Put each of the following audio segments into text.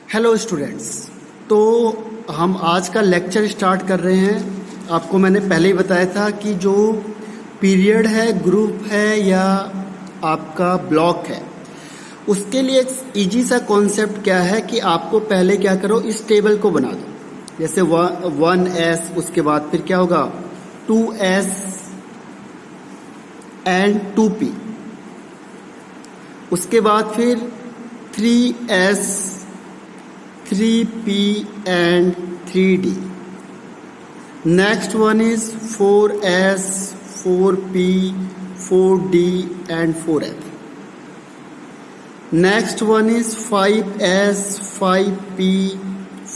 Hello students. तो हम आज का लेक्चर स्टार्ट कर रहे हैं। आपको मैंने पहले ही बताया था कि जो पीरियड है, ग्रुप है या आपका ब्लॉक है, उसके लिए इजी सा कॉन्सेप्ट क्या है कि आपको पहले क्या करो, इस टेबल को बना दो। जैसे 1s, उसके बाद फिर क्या होगा 2s एंड 2p, उसके बाद फिर 3s, 3p and 3d. Next one is 4s, 4p, 4d and 4f. Next one is 5s, 5p,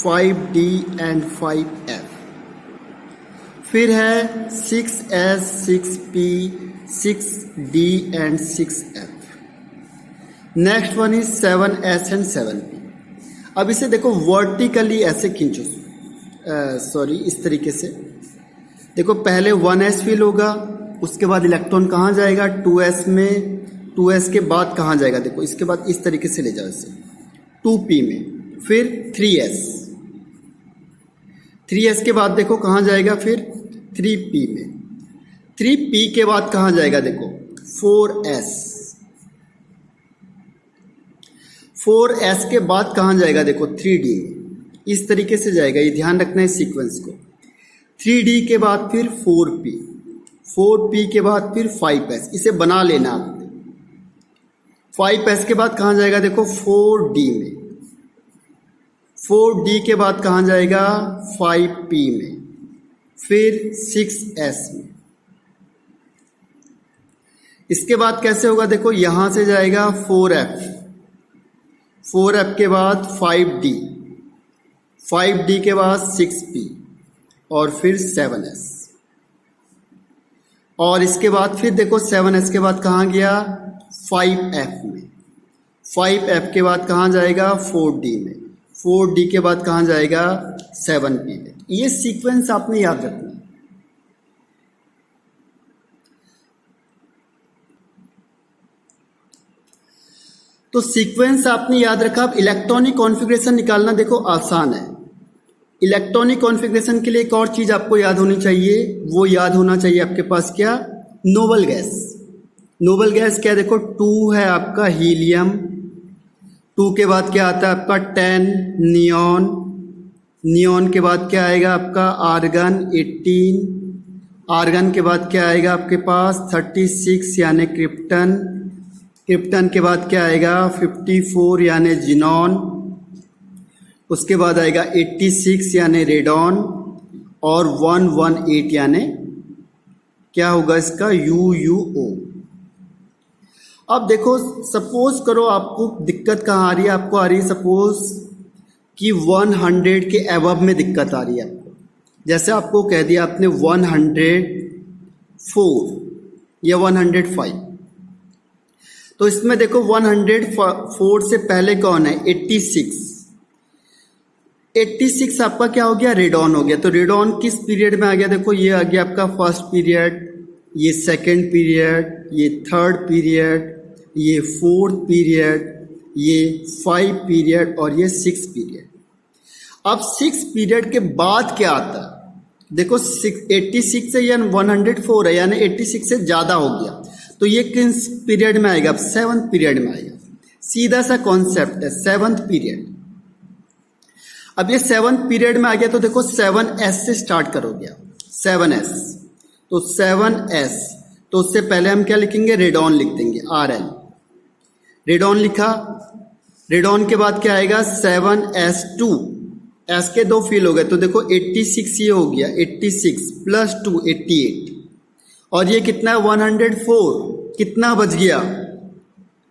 5d and 5f. फिर है 6s, 6p, 6d and 6f. Next one is 7s and 7p. अब इसे देखो vertically ऐसे खींचो, इस तरीके से देखो। पहले 1s फिल होगा, उसके बाद इलेक्ट्रॉन कहाँ जाएगा 2s में, 2s के बाद कहाँ जाएगा देखो, इसके बाद इस तरीके से ले जाओ इसे 2p में, फिर 3s के बाद देखो कहाँ जाएगा फिर 3p में, 3p के बाद कहाँ जाएगा देखो 4s के बाद कहाँ जाएगा देखो 3d में। इस तरीके से जाएगा, ये ध्यान रखना है सीक्वेंस को। 3d के बाद फिर 4p, 4p के बाद फिर 5s, इसे बना लेना आपने। 5s के बाद कहाँ जाएगा देखो 4d में, 4d के बाद कहाँ जाएगा 5p में, फिर 6s में। इसके बाद कैसे होगा देखो, यहां से जाएगा 4f, 4f के बाद 5d, 5d के बाद 6p और फिर 7s। और इसके बाद फिर देखो 7s के बाद कहाँ गया 5f में, 5f के बाद कहाँ जाएगा 4d में, 4d के बाद कहाँ जाएगा 7p में। ये सीक्वेंस आपने याद रखना। तो सीक्वेंस आपने याद रखा। अब इलेक्ट्रॉनिक कॉन्फ़िगरेशन निकालना देखो आसान है। इलेक्ट्रॉनिक कॉन्फ़िगरेशन के लिए एक और चीज आपको याद होनी चाहिए, वो याद होना चाहिए आपके पास क्या, नोबल गैस। नोबल गैस क्या देखो, 2 है आपका हीलियम, 2 के बाद क्या आता है आपका 10 नियॉन, नियॉन के बाद क्या आएगा आपका आर्गन 18, आर्गन के बाद क्या आएगा आपके पास 36 यानी क्रिप्टन, क्रिप्टन के बाद क्या आएगा 54 यानी जिनॉन, उसके बाद आएगा 86 यानी रेडॉन और 118 यानी क्या होगा इसका UUO। अब देखो सपोज करो आपको दिक्कत कहाँ आ रही है, आपको आ रही है सपोज कि 100 के अबव में दिक्कत आ रही है आपको। जैसे आपको कह दिया आपने 104 या 105, तो इसमें देखो 104 से पहले कौन है 86, 86 आपका क्या हो गया रेडॉन हो गया। तो रेडॉन किस पीरियड में आ गया देखो, ये आ गया आपका फर्स्ट पीरियड, ये सेकंड पीरियड, ये थर्ड पीरियड, ये फोर्थ पीरियड, ये 5 पीरियड और ये 6 पीरियड। अब 6 पीरियड के बाद क्या आता है देखो 86 से या 104 है यानी 86 से ज्यादा हो गया, तो ये किस पीरियड में आएगा, अब 7th पीरियड में आएगा। सीधा सा कॉन्सेप्ट है 7th पीरियड। अब ये 7th पीरियड में आ गया तो देखो 7s से स्टार्ट करोगे आप, 7s, तो 7s, तो उससे पहले हम क्या लिखेंगे रेडॉन लिख देंगे Rn, रेडॉन लिखा। रेडॉन के बाद क्या आएगा 7s2, s के 2 फील हो गए तो देखो 86 ये हो गया, 86 प्लस 2 88 और ये कितना है 104, कितना बच गया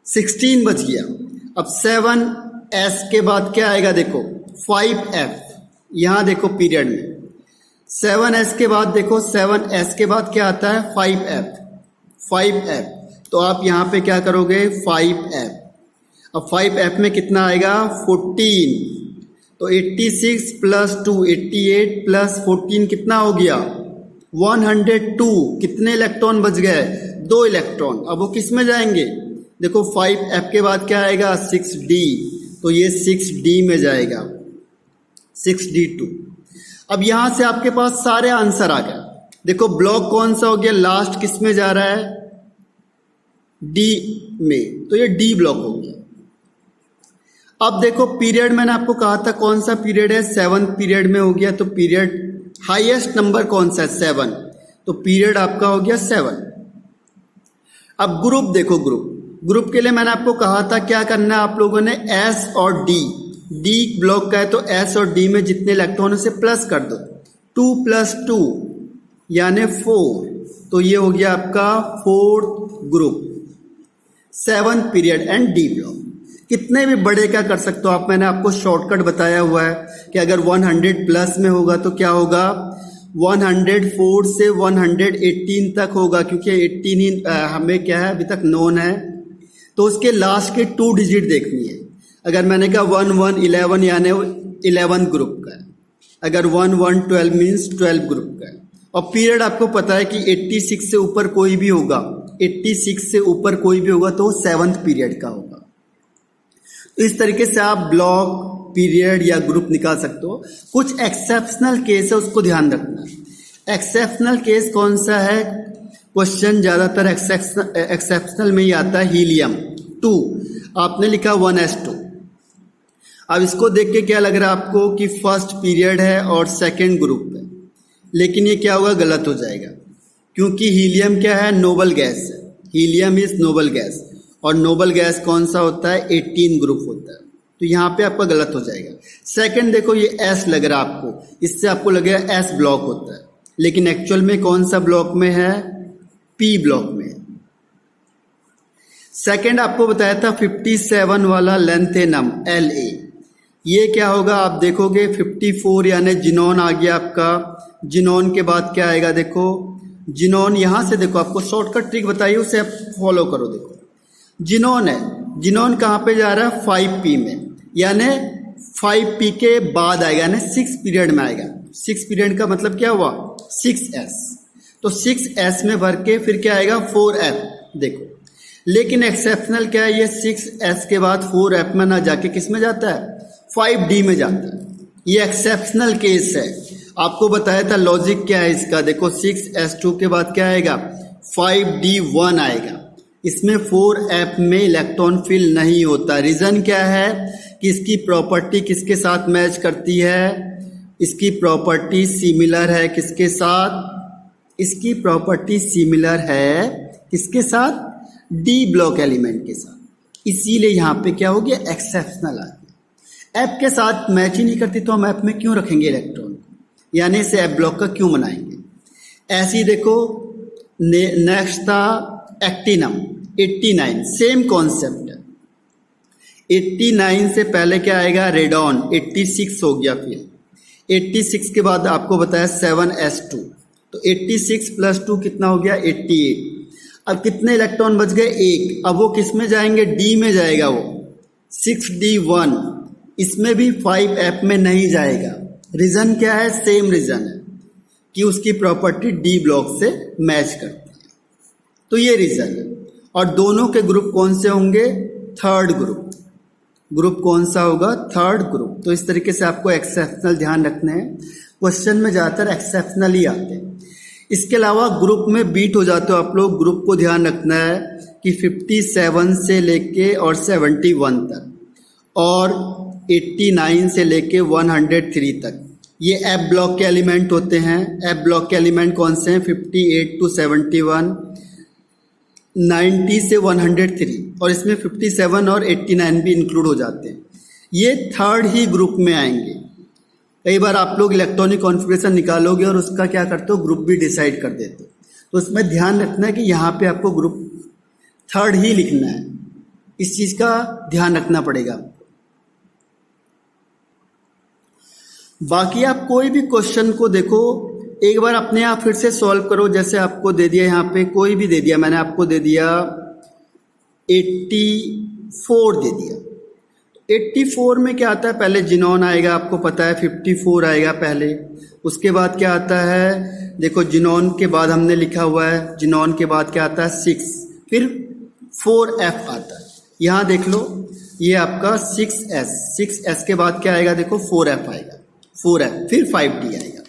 16 बच गया। अब 7s के बाद क्या आएगा देखो 5f, यहां देखो पीरियड में 7s के बाद देखो 7s के बाद क्या आता है 5f, 5f, तो आप यहां पे क्या करोगे 5f। अब 5f में कितना आएगा 14, तो 86 प्लस 2 88 प्लस 14 कितना हो गया 102। कितने इलेक्ट्रॉन बच गए 2 इलेक्ट्रॉन। अब वो किस में जाएंगे देखो 5f के बाद क्या आएगा 6d, तो ये 6D में जाएगा, 6D2। अब यहां से आपके पास सारे आंसर आ गए। देखो ब्लॉक कौन सा हो गया, लास्ट किस में जा रहा है, डी में, तो ये डी ब्लॉक हो गया। अब देखो पीरियड मैंने आपको कहा था कौन सा पीरियड है, 7th पीरियड में हो गया, तो पीरियड हाईएस्ट नंबर कौन सा है, 7, तो पीरियड आपका हो गया 7। अब ग्रुप देखो, ग्रुप के लिए मैंने आपको कहा था क्या करना है आप लोगों ने, एस और डी ब्लॉक का है तो एस और डी में जितने इलेक्ट्रॉन उसे प्लस कर दो, 2 + 2 यानी 4, तो ये हो गया आपका 4th group, 7th period and D block. कितने भी बड़े का कर सकते हो आप, मैंने आपको शॉर्टकट बताया हुआ है कि अगर 100 प्लस में होगा तो क्या होगा, 104 से 118 तक होगा, क्योंकि 18 ही हमें क्या है अभी तक नोन है, तो उसके लास्ट के 2 डिजिट देखनी है। अगर मैंने कहा 1 1 11 यानी 11 ग्रुप का है, अगर 1 1 12 मीन्स 12 ग्रुप का है। और पीरियड आपको पता है कि 86 से ऊपर कोई भी होगा, 86 से ऊपर कोई भी होगा तो वो 7th पीरियड का होगा। तो इस तरीके से आप ब्लॉक, पीरियड या ग्रुप निकाल सकते हो। कुछ एक्सेप्शनल केस है, उसको ध्यान रखना। एक्सेप्शनल केस कौन सा है, क्वेश्चन ज्यादातर एक्सेप्शनल में ही आता है, हीलियम 2, आपने लिखा 1s2। अब इसको देख के क्या लग रहा है आपको कि फर्स्ट पीरियड है और सेकेंड ग्रुप है, लेकिन ये क्या होगा, गलत हो जाएगा, क्योंकि हीलियम क्या है, नोबल गैस है, हीलियम इज नोबल गैस, और नोबल गैस कौन सा होता है, 18 ग्रुप होता है, तो यहाँ पे आपका गलत हो जाएगा। सेकंड देखो ये एस लग रहा है आपको, इससे आपको लगेगा एस ब्लॉक होता है, लेकिन एक्चुअल में कौन सा ब्लॉक में है, पी ब्लॉक में है। सेकंड आपको बताया था 57 वाला लेंथेनम La, ये क्या होगा आप देखोगे 54 यानी जिनोन आ गया आपका। जिनोन के बाद क्या आएगा, देखो जिनोन, यहां से देखो आपको शॉर्टकट ट्रिक बताइए, उसे आप फॉलो करो। देखो जिनोन है, जिनोन कहां पे जा रहा है, 5P में, यानी 5P के बाद आएगा, यानी 6 पीरियड में आएगा। 6 पीरियड का मतलब क्या हुआ, 6s, तो 6s में भर के फिर क्या आएगा, 4f। देखो लेकिन एक्सेप्शनल क्या है, ये 6s के बाद 4f में ना जाके किस में जाता है, 5D में जाता है। ये एक्सेप्शनल केस है, आपको बताया था लॉजिक क्या है इसका। देखो 6s2 के बाद क्या आएगा, 5D1 आएगा, इसमें 4f में इलेक्ट्रॉन फिल नहीं होता। रीजन क्या है कि इसकी प्रॉपर्टी किसके साथ मैच करती है, इसकी प्रॉपर्टी सिमिलर है किसके साथ, इसकी प्रॉपर्टी सिमिलर है किसके साथ, डी ब्लॉक एलिमेंट के साथ, इसीलिए यहां पे क्या हो गया, एक्सेप्शनल आ गया। एफ के साथ मैच ही नहीं करती तो हम एफ में क्यों रखेंगे इलेक्ट्रॉन, यानी इसे एफ ब्लॉक का क्यों बनाएंगे। ऐसे ही देखो नेक्स्ट था एक्टिनम 89, सेम कॉन्सेप्ट है। 89 से पहले क्या आएगा, रेडॉन 86 हो गया, फिर 86 के बाद आपको बताया 7s2, तो 86 + 2 कितना हो गया, 88। अब कितने इलेक्ट्रॉन बच गए, 1। अब वो किस में जाएंगे, डी में जाएगा, वो 6D1, इसमें भी 5f में नहीं जाएगा। रीजन क्या है, सेम रीजन है कि उसकी प्रॉपर्टी डी ब्लॉक से मैच करती है, तो ये रीजन है। और दोनों के ग्रुप कौन से होंगे, थर्ड ग्रुप। ग्रुप कौन सा होगा, थर्ड ग्रुप। तो इस तरीके से आपको एक्सेप्शनल ध्यान रखना है, क्वेश्चन में ज्यादातर एक्सेप्शनल ही आते हैं। इसके अलावा ग्रुप में बीट हो जाते हो आप लोग, ग्रुप को ध्यान रखना है कि 57 से लेके और 71 तक, और 89 से लेके 103 तक, ये एफ ब्लॉक के एलिमेंट होते हैं। एफ ब्लॉक के एलिमेंट कौन से हैं, 58 to 71, 90 से 103, और इसमें 57 और 89 भी इंक्लूड हो जाते हैं। ये थर्ड ही ग्रुप में आएंगे। कई बार आप लोग इलेक्ट्रॉनिक कॉन्फ़िगरेशन निकालोगे और उसका क्या करते हो, ग्रुप भी डिसाइड कर देते हो, तो उसमें ध्यान रखना है कि यहाँ पे आपको ग्रुप थर्ड ही लिखना है, इस चीज का ध्यान रखना पड़ेगा। बाकी आप कोई भी क्वेश्चन को देखो, एक बार अपने आप फिर से सॉल्व करो। जैसे आपको दे दिया यहाँ पे, कोई भी दे दिया, मैंने आपको दे दिया 84 दे दिया। 84 में क्या आता है, पहले जिनोन आएगा, आपको पता है 54 आएगा पहले, उसके बाद क्या आता है, देखो जिनोन के बाद हमने लिखा हुआ है, जिनोन के बाद क्या आता है 6, फिर 4f आता है। यहाँ देख लो ये आपका 6s के बाद क्या आएगा देखो 4f आएगा, 4f फिर 5d आएगा।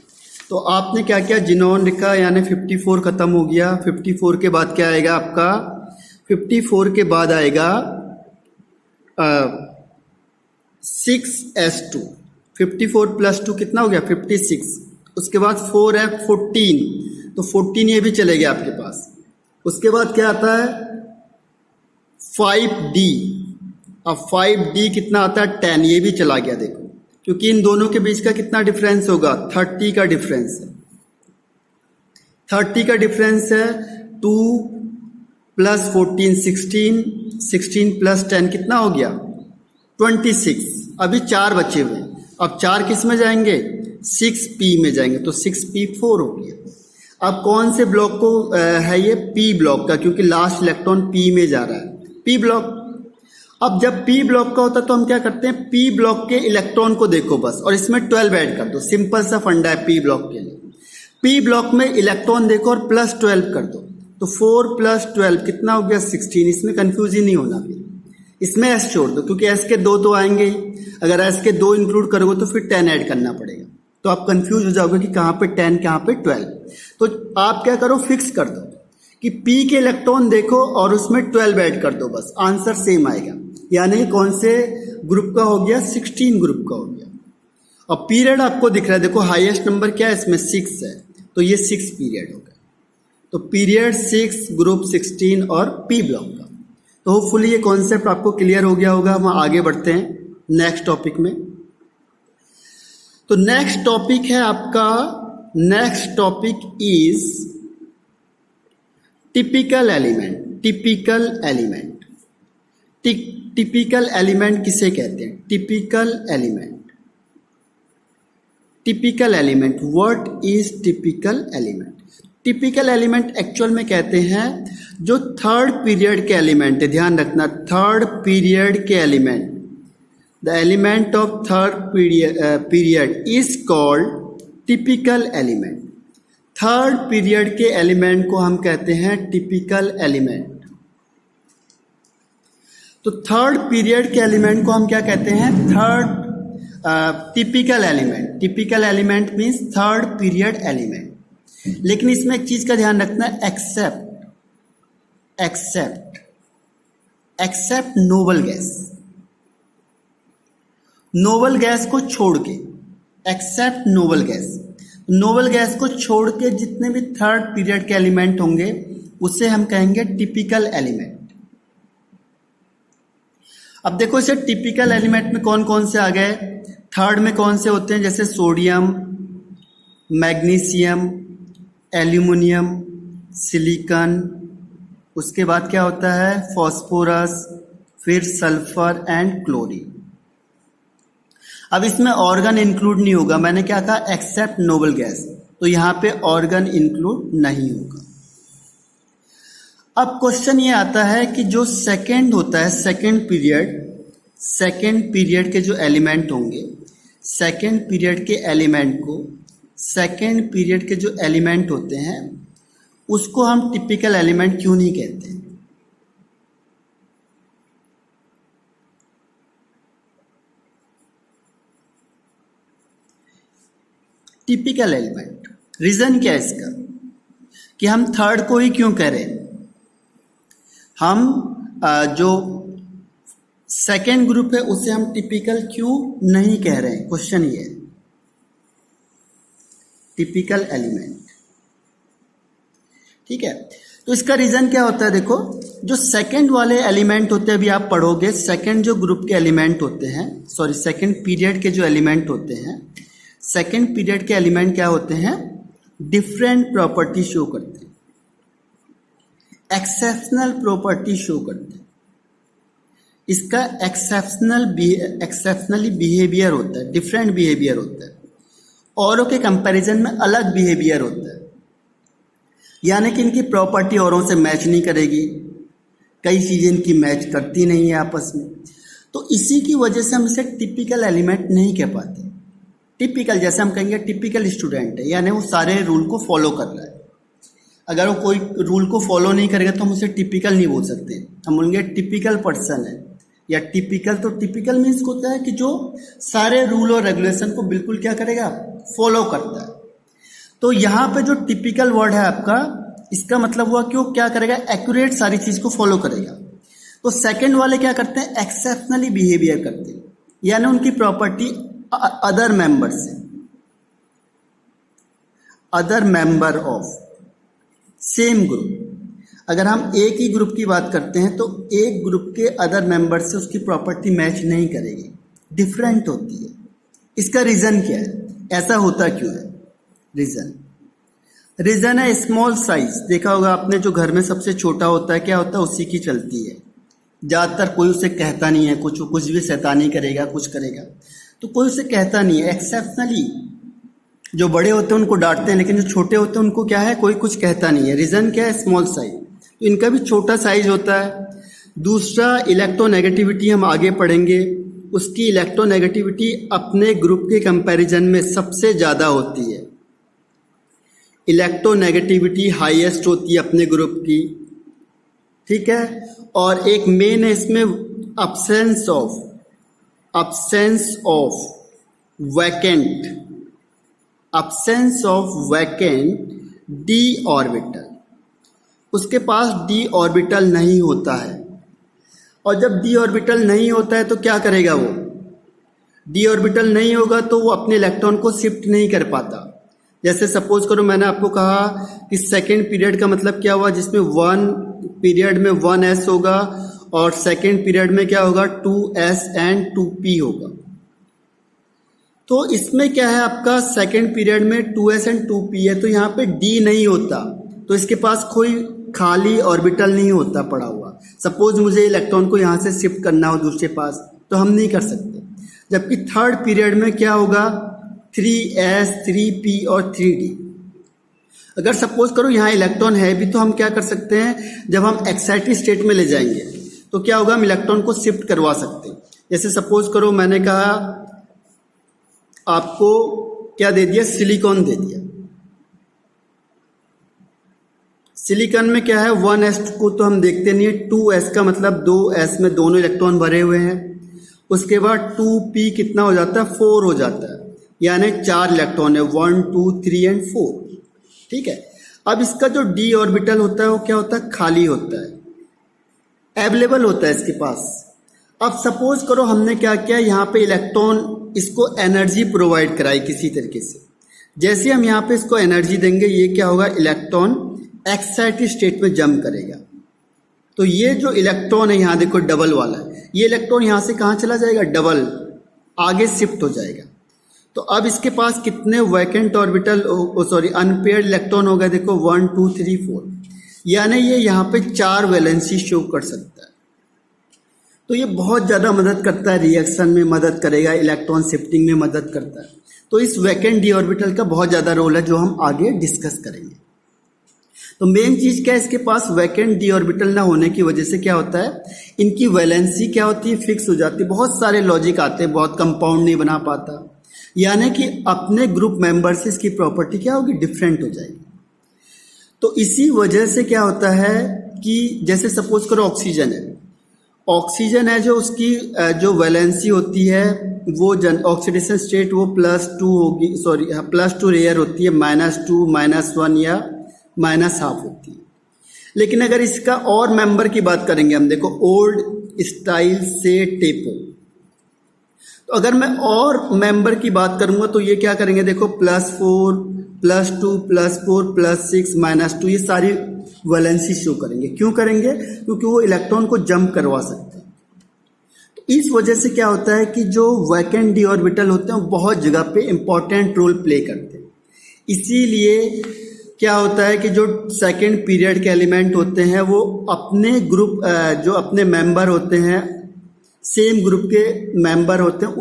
तो आपने क्या किया, जिनोन लिखा यानी 54 खत्म हो गया। 54 के बाद क्या आएगा आपका, 54 के बाद आएगा 6s2, 54 प्लस 2 कितना हो गया 56, उसके बाद 4f 14, तो 14 ये भी चले गया आपके पास। उसके बाद क्या आता है 5d, अब 5d कितना आता है 10, ये भी चला गया देखो, क्योंकि इन दोनों के बीच का कितना डिफरेंस होगा 30 का डिफरेंस है, 30 का डिफरेंस है। 2 प्लस 14 16, 16 प्लस 10 कितना हो गया 26। अभी 4 बचे हुए, अब 4 किस में जाएंगे 6p में जाएंगे, तो 6p4 हो गया। अब कौन से ब्लॉक को है ये p ब्लॉक का, क्योंकि लास्ट इलेक्ट्रॉन p में जा रहा है, p ब्लॉक। अब जब p ब्लॉक का होता है तो हम क्या करते हैं, p ब्लॉक के इलेक्ट्रॉन को देखो बस और इसमें 12 ऐड कर दो, सिंपल सा फंडा है p ब्लॉक के लिए। p ब्लॉक में इलेक्ट्रॉन देखो और प्लस 12 कर दो, तो 4 प्लस 12 कितना हो गया 16। इसमें कंफ्यूज ही नहीं होना, फिर इसमें s छोड़ दो क्योंकि s के 2 तो आएंगे ही, अगर s के 2 इंक्लूड करोगे तो फिर 10 ऐड करना पड़ेगा, तो आप कंफ्यूज हो जाओगे कि कहाँ पे 10 कहाँ पे 12। तो आप क्या करो, फिक्स कर दो कि p के इलेक्ट्रॉन देखो और उसमें 12 ऐड कर दो, बस आंसर सेम आएगा। यानी कौन से ग्रुप का हो गया 16 ग्रुप का हो गया। और पीरियड आपको दिख रहा है देखो, हाईएस्ट नंबर क्या है इसमें 6 है, तो ये 6 पीरियड हो गया। तो पीरियड 6 ग्रुप 16 और p ब्लॉक का। तो होपफुली ये कॉन्सेप्ट आपको क्लियर हो गया होगा। हम आगे बढ़ते हैं नेक्स्ट टॉपिक में। तो नेक्स्ट टॉपिक है आपका, next topic is typical element. Typical element, typical element किसे कहते हैं, typical element. Typical element, what is typical element. Typical element actual में कहते हैं जो थर्ड पीरियड के एलिमेंट है, ध्यान रखना थर्ड पीरियड के element. The element of third period is called typical element. Third period के एलिमेंट को हम कहते हैं टिपिकल एलिमेंट। तो थर्ड पीरियड के एलिमेंट को हम क्या कहते हैं, third typical element. Typical element means third period element. लेकिन इसमें एक चीज का ध्यान रखना, except noble gas. Noble gas को छोड़ के, except noble gas, noble gas को छोड़ के जितने भी थर्ड पीरियड के एलिमेंट होंगे उसे हम कहेंगे टिपिकल एलिमेंट। अब देखो इसे टिपिकल एलिमेंट में कौन कौन से आ गए, थर्ड में कौन से होते हैं, जैसे सोडियम, मैग्नीशियम, एल्यूमिनियम, सिलिकॉन, उसके बाद क्या होता है फॉस्फोरस, फिर सल्फर एंड क्लोरीन। अब इसमें ऑर्गन इंक्लूड नहीं होगा, मैंने क्या कहा एक्सेप्ट नोबल गैस, तो यहां पे ऑर्गन इंक्लूड नहीं होगा। अब क्वेश्चन ये आता है कि जो सेकंड होता है, सेकंड पीरियड के जो एलिमेंट होंगे, सेकंड पीरियड के एलिमेंट को, सेकंड पीरियड के जो एलिमेंट होते हैं उसको हम टिपिकल एलिमेंट क्यों नहीं कहते। टिपिकल एलिमेंट, रीजन क्या है इसका कि हम थर्ड को ही क्यों कह रहे हैं, हम जो सेकेंड ग्रुप है उसे हम टिपिकल क्यों नहीं कह रहे हैं, क्वेश्चन ये है। टिपिकल एलिमेंट, ठीक है, तो इसका रीजन क्या होता है, देखो जो सेकंड वाले एलिमेंट होते हैं, अभी आप पढ़ोगे सेकंड जो ग्रुप के एलिमेंट होते हैं, सॉरी सेकंड पीरियड के जो एलिमेंट होते हैं, सेकंड पीरियड के एलिमेंट क्या होते हैं, डिफरेंट प्रॉपर्टी शो करते हैं, एक्सेप्शनल प्रॉपर्टी शो करते हैं। इसका एक्सेप्शनली बिहेवियर होता है, डिफरेंट बिहेवियर होता है, औरों के कंपैरिजन में अलग बिहेवियर होता है, यानी कि इनकी प्रॉपर्टी औरों से मैच नहीं करेगी, कई चीजें इनकी मैच करती नहीं है आपस में, तो इसी की वजह से हम इसे टिपिकल एलिमेंट नहीं कह पाते। टिपिकल जैसे हम कहेंगे टिपिकल स्टूडेंट है, यानी वो सारे रूल को फॉलो कर रहा है। अगर वो कोई रूल को फॉलो नहीं करेगा तो हम उसे टिपिकल नहीं बोल सकते, हम बोलेंगे टिपिकल पर्सन है, या टिपिकल, तो टिपिकल मीन्स होता है कि जो सारे रूल और रेगुलेशन को बिल्कुल क्या करेगा, फॉलो करता है। तो यहाँ पे जो टिपिकल वर्ड है आपका, इसका मतलब हुआ कि वो क्या करेगा, एक्यूरेट सारी चीज को फॉलो करेगा। तो सेकंड वाले क्या करते हैं, एक्सेप्शनली बिहेवियर करते हैं, यानी उनकी प्रॉपर्टी अदर मेंबर से, other member of same group. अगर हम एक ही ग्रुप की बात करते हैं तो एक ग्रुप के अदर मेंबर से उसकी प्रॉपर्टी मैच नहीं करेगी, डिफरेंट होती है। इसका रीजन क्या है, ऐसा होता क्यों है? रीजन है स्मॉल साइज। देखा होगा आपने, जो घर में सबसे छोटा होता है क्या होता है, उसी की चलती है। ज्यादातर कोई उसे कहता नहीं है, कुछ भी शैतानी करेगा, कुछ करेगा तो कोई उसे कहता नहीं है। एक्सेप्शनली जो बड़े होते हैं उनको डांटते हैं, लेकिन जो छोटे होते हैं उनको क्या है, कोई कुछ कहता नहीं है। रीजन क्या है, स्मॉल साइज। तो इनका भी छोटा साइज होता है। दूसरा इलेक्ट्रोनेगेटिविटी हम आगे पढ़ेंगे, उसकी इलेक्ट्रोनेगेटिविटी अपने ग्रुप के कंपैरिजन में सबसे ज्यादा होती है। इलेक्ट्रोनेगेटिविटी हाईएस्ट होती है अपने ग्रुप की, ठीक है। और एक मेन है इसमें absence of vacant d orbital. उसके पास d ऑर्बिटल नहीं होता है। और जब d ऑर्बिटल नहीं होता है तो क्या करेगा वो, d ऑर्बिटल नहीं होगा तो वो अपने इलेक्ट्रॉन को शिफ्ट नहीं कर पाता। जैसे सपोज करो मैंने आपको कहा कि सेकेंड पीरियड का मतलब क्या हुआ, जिसमें वन पीरियड में 1s होगा और सेकेंड पीरियड में क्या होगा, 2s एंड 2p होगा। तो इसमें क्या है, आपका सेकेंड पीरियड में 2s एंड 2p है, तो यहाँ पे d नहीं होता, तो इसके पास कोई खाली ऑर्बिटल नहीं होता पड़ा हुआ। सपोज मुझे इलेक्ट्रॉन को यहाँ से शिफ्ट करना हो दूसरे पास, तो हम नहीं कर सकते। जबकि थर्ड पीरियड में क्या होगा, 3s 3p और 3d। अगर सपोज करो यहाँ इलेक्ट्रॉन है भी तो हम क्या कर सकते हैं, जब हम एक्साइटेड स्टेट में ले जाएंगे तो क्या होगा, हम इलेक्ट्रॉन को शिफ्ट करवा सकते हैं। जैसे सपोज करो मैंने कहा आपको क्या दे दिया, सिलिकॉन दे दिया। सिलिकॉन में क्या है, 1s को तो हम देखते नहीं है, 2s का मतलब 2s में दोनों इलेक्ट्रॉन भरे हुए हैं। उसके बाद 2p कितना हो जाता है, 4 हो जाता है, यानी 4 इलेक्ट्रॉन है, 1 2 3 एंड 4, ठीक है। अब इसका जो d ऑर्बिटल होता है वो क्या होता है, खाली होता है, अवेलेबल होता है इसके पास। अब सपोज करो हमने क्या किया, यहाँ पे इलेक्ट्रॉन इसको एनर्जी प्रोवाइड कराई किसी तरीके से। जैसे हम यहाँ पे इसको एनर्जी देंगे, ये क्या होगा, इलेक्ट्रॉन एक्साइटेड स्टेट में जंप करेगा। तो ये जो इलेक्ट्रॉन है यहाँ देखो डबल वाला, ये इलेक्ट्रॉन यहाँ से कहाँ चला जाएगा, डबल आगे शिफ्ट हो जाएगा। तो अब इसके पास कितने वैकेंट ऑर्बिटल, अनपेयर्ड इलेक्ट्रॉन हो गए, देखो 1 2 3 4, यानी ये यहाँ पे 4 वैलेंसी शो कर सकता है। तो ये बहुत ज़्यादा मदद करता है, रिएक्शन में मदद करेगा, इलेक्ट्रॉन शिफ्टिंग में मदद करता है। तो इस वैकेंट डी ऑर्बिटल का बहुत ज़्यादा रोल है, जो हम आगे डिस्कस करेंगे। तो मेन चीज़ क्या है, इसके पास वैकेंट डी ऑर्बिटल ना होने की वजह से क्या होता है, इनकी वैलेंसी क्या होती है, फिक्स हो जाती है। बहुत सारे लॉजिक आते हैं, बहुत कंपाउंड नहीं बना पाता, यानी कि अपने ग्रुप मेंबर से इसकी प्रॉपर्टी क्या होगी, डिफरेंट हो जाएगी। तो इसी वजह से क्या होता है कि जैसे सपोज करो ऑक्सीजन है जो उसकी जो वैलेंसी होती है वो ऑक्सीडेशन स्टेट वो +2 होगी, +2 रेयर होती है, -2 -1 या -½ होती है। लेकिन अगर इसका और मेंबर की बात करेंगे हम, देखो ओल्ड स्टाइल से टेपो, तो अगर मैं और मेंबर की बात करूंगा तो ये क्या करेंगे, देखो +4 +2 +4 +6 -2, ये सारी वैलेंसी शो करेंगे। क्यों करेंगे, क्योंकि वो इलेक्ट्रॉन को जंप करवा सकते हैं। तो इस वजह से क्या होता है कि जो वैकेंट डी ऑर्बिटल होते हैं वो बहुत जगह पे इंपॉर्टेंट रोल प्ले करते हैं। इसीलिए क्या होता है कि जो सेकेंड पीरियड के एलिमेंट होते हैं वो अपने ग्रुप जो अपने मेंबर होते हैं, सेम ग्रुप के मेंबर होते हैं,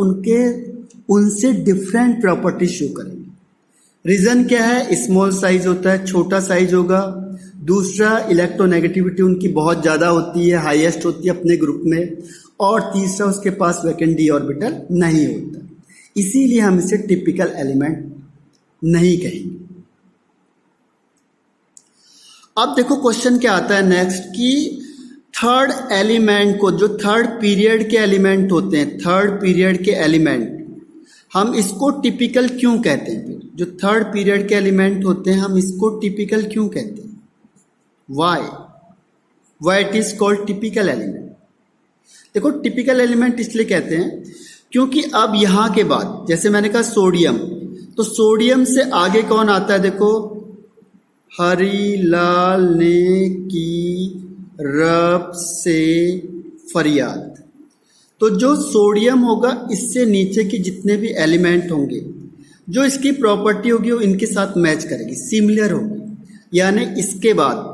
उनसे डिफरेंट प्रॉपर्टी शो करेंगे। रीजन क्या है, स्मॉल साइज होता है, छोटा साइज होगा। दूसरा इलेक्ट्रोनेगेटिविटी उनकी बहुत ज़्यादा होती है, हाईएस्ट होती है अपने ग्रुप में। और तीसरा उसके पास वैकेंट डी ऑर्बिटल नहीं होता, इसीलिए हम इसे टिपिकल एलिमेंट नहीं कहेंगे। अब देखो क्वेश्चन क्या आता है नेक्स्ट, कि थर्ड एलिमेंट को, जो थर्ड पीरियड के एलिमेंट होते हैं, थर्ड पीरियड के एलिमेंट, हम इसको टिपिकल क्यों कहते हैं? फिर जो थर्ड पीरियड के एलिमेंट होते हैं हम इसको टिपिकल क्यों कहते हैं? Why it is called typical element? देखो, टिपिकल एलिमेंट इसलिए कहते हैं क्योंकि अब यहां के बाद, जैसे मैंने कहा सोडियम, तो सोडियम से आगे कौन आता है? देखो, हरिलाल ने की रब से फरियाद। तो जो सोडियम होगा, इससे नीचे के जितने भी एलिमेंट होंगे, जो इसकी प्रॉपर्टी होगी वो इनके साथ मैच करेगी, सिमिलर होगी। यानी इसके बाद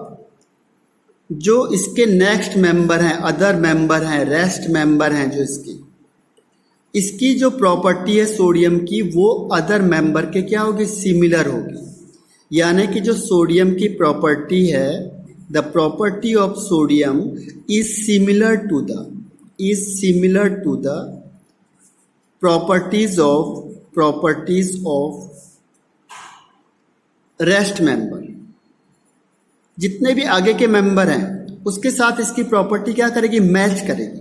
जो इसके नेक्स्ट मेंबर हैं, अदर मेंबर हैं, रेस्ट मेंबर हैं, जो इसकी जो प्रॉपर्टी है सोडियम की, वो अदर मेंबर के क्या होगी? सिमिलर होगी। यानी कि जो सोडियम की प्रॉपर्टी है, the property of sodium is similar to the properties of rest member. जितने भी आगे के मेंबर हैं उसके साथ इसकी प्रॉपर्टी क्या करेगी? मैच करेगी।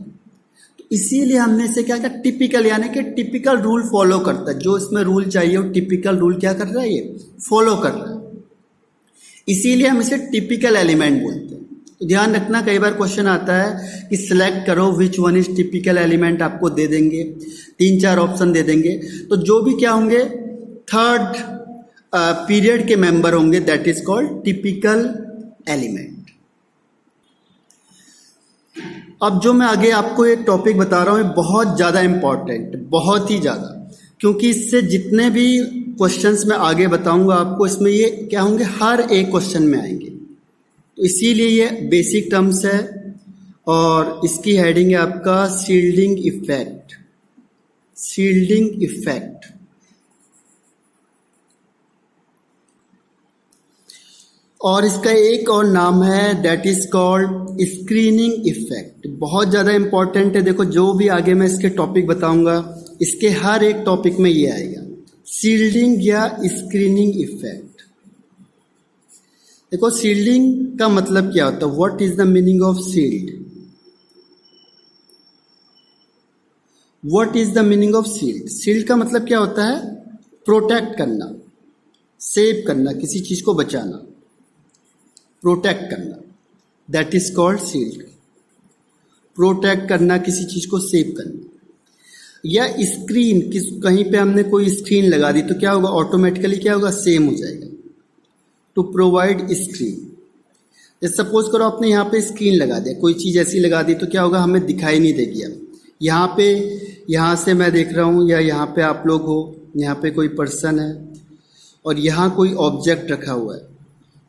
तो इसीलिए हमने इसे क्या किया? टिपिकल, यानी कि टिपिकल रूल फॉलो करता है। जो इसमें रूल चाहिए वो टिपिकल रूल क्या कर रहा है? ये फॉलो कर रहा है। इसीलिए हम इसे टिपिकल एलिमेंट बोलते हैं। तो ध्यान रखना, कई बार क्वेश्चन आता है कि सिलेक्ट करो which one is typical element, आपको दे देंगे 3-4 ऑप्शन दे देंगे। तो जो भी क्या होंगे? थर्ड पीरियड के मेंबर होंगे, that is called typical element. अब जो मैं आगे आपको एक टॉपिक बता रहा हूं, बहुत ज्यादा इंपॉर्टेंट, बहुत ही ज्यादा, क्योंकि इससे जितने भी क्वेश्चंस मैं आगे बताऊंगा आपको, इसमें ये क्या होंगे? हर एक क्वेश्चन में आएंगे। तो इसीलिए ये बेसिक टर्म्स है और इसकी हेडिंग है आपका शील्डिंग इफेक्ट। Shielding effect. और इसका एक और नाम है, that is called screening effect. बहुत ज़्यादा इंपॉर्टेंट है। देखो, जो भी आगे मैं इसके टॉपिक बताऊंगा, इसके हर एक टॉपिक में ये आएगा, शील्डिंग या स्क्रीनिंग इफेक्ट। देखो, शील्डिंग का मतलब क्या होता है? What is the meaning of shield? What is the meaning of shield? Shield का मतलब क्या होता है? प्रोटेक्ट करना, सेव करना, किसी चीज को बचाना, प्रोटेक्ट करना, that is called shield. Protect करना, किसी चीज को सेव करना। या स्क्रीन, कहीं पे हमने कोई स्क्रीन लगा दी तो क्या होगा? ऑटोमेटिकली क्या होगा? सेम हो जाएगा। To provide screen. जैसे सपोज करो आपने यहाँ पे स्क्रीन लगा दिया, कोई चीज़ ऐसी लगा दी तो क्या होगा? हमें दिखाई नहीं देगी। अब यहाँ पे, यहाँ से मैं देख रहा हूँ, या यहाँ पे आप लोग हो, यहाँ पे कोई पर्सन है और यहाँ कोई ऑब्जेक्ट रखा हुआ है,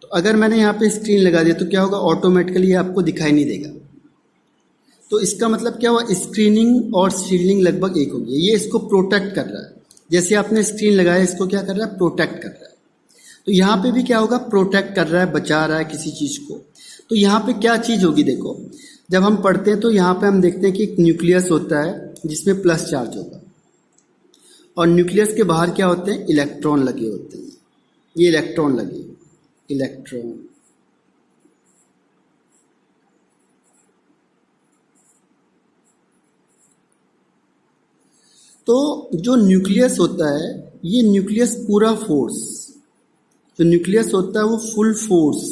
तो अगर मैंने यहाँ पे स्क्रीन लगा दिया तो क्या होगा? ऑटोमेटिकली आपको दिखाई नहीं देगा। तो इसका मतलब क्या हुआ? स्क्रीनिंग और शील्डिंग लगभग एक हो गया। ये इसको प्रोटेक्ट कर रहा है। जैसे आपने स्क्रीन लगाया, इसको क्या कर रहा है? प्रोटेक्ट कर रहा है। तो यहाँ पे भी क्या होगा? प्रोटेक्ट कर रहा है, बचा रहा है किसी चीज को। तो यहाँ पे क्या चीज होगी? देखो, जब हम पढ़ते हैं तो यहाँ पे हम देखते हैं कि एक न्यूक्लियस होता है जिसमें प्लस चार्ज होगा, और न्यूक्लियस के बाहर क्या होते हैं? इलेक्ट्रॉन लगे होते हैं। ये इलेक्ट्रॉन लगे, इलेक्ट्रॉन। तो जो न्यूक्लियस होता है, ये न्यूक्लियस पूरा फोर्स, जो न्यूक्लियस होता है वो फुल फोर्स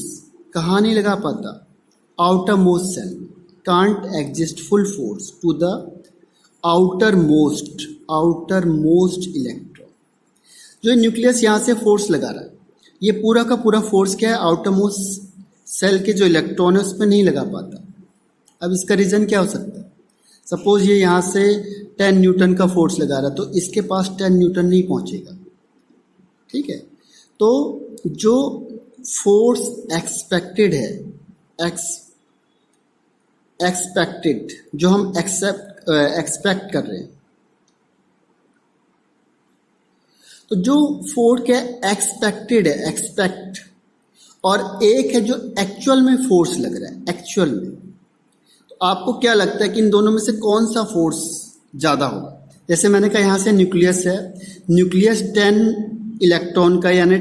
कहाँ नहीं लगा पाता? Outermost shell can't exist full force to the outermost electron. जो न्यूक्लियस यहाँ से फोर्स लगा रहा है, ये पूरा का पूरा फोर्स क्या है? आउटर मोस्ट सेल के जो इलेक्ट्रॉन है उस पर नहीं लगा पाता। अब इसका रीजन क्या हो सकता है? सपोज ये यहाँ से 10 न्यूटन का फोर्स लगा रहा है, तो इसके पास 10 न्यूटन नहीं पहुंचेगा। ठीक है? तो जो फोर्स एक्सपेक्टेड है, एक्सपेक्टेड, जो हम एक्सपेक्ट कर रहे हैं, तो जो फोर्स क्या एक्सपेक्टेड है, एक्सपेक्ट, और एक है जो एक्चुअल में फोर्स लग रहा है, एक्चुअल में। तो आपको क्या लगता है कि इन दोनों में से कौन सा फोर्स ज़्यादा होगा? जैसे मैंने कहा यहाँ से न्यूक्लियस है, न्यूक्लियस 10 इलेक्ट्रॉन का यानी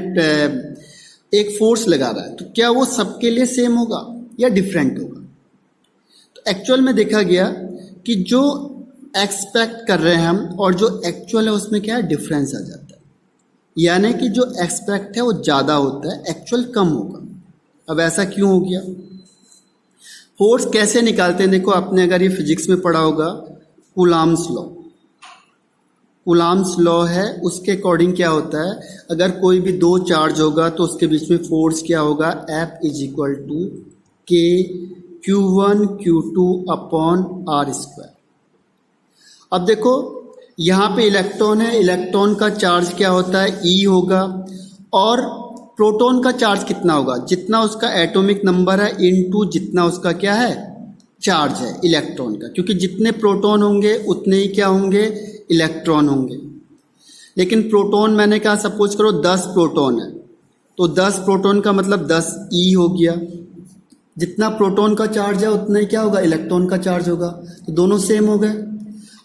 एक फोर्स लगा रहा है, तो क्या वो सबके लिए सेम होगा या डिफरेंट होगा? तो एक्चुअल में देखा गया कि जो एक्सपेक्ट कर रहे हैं हम और जो एक्चुअल है उसमें क्या है, डिफरेंस आ जाता है। यानी कि जो एक्सपेक्ट है वो ज़्यादा होता है, एक्चुअल कम होगा। अब ऐसा क्यों हो गया? फोर्स कैसे निकालते हैं? देखो, आपने अगर ये फिजिक्स में पढ़ा होगा, कूलाम्स लॉ। कूलाम्स लॉ है, उसके अकॉर्डिंग क्या होता है, अगर कोई भी दो चार्ज होगा तो उसके बीच में फोर्स क्या होगा, F इज इक्वल टू के Q1 Q2 upon R square. अब देखो, यहाँ पे इलेक्ट्रॉन है, इलेक्ट्रॉन का चार्ज क्या होता है, E होगा, और प्रोटॉन का चार्ज कितना होगा, जितना उसका एटॉमिक नंबर है इनटू जितना उसका क्या है, चार्ज है इलेक्ट्रॉन का, क्योंकि जितने प्रोटॉन होंगे उतने ही क्या होंगे, इलेक्ट्रॉन होंगे। लेकिन प्रोटॉन मैंने कहा, सपोज करो 10 प्रोटॉन है, तो 10 प्रोटॉन का मतलब 10 ई हो गया। जितना प्रोटॉन का चार्ज है उतना ही क्या होगा, इलेक्ट्रॉन का चार्ज होगा। तो दोनों सेम हो गए।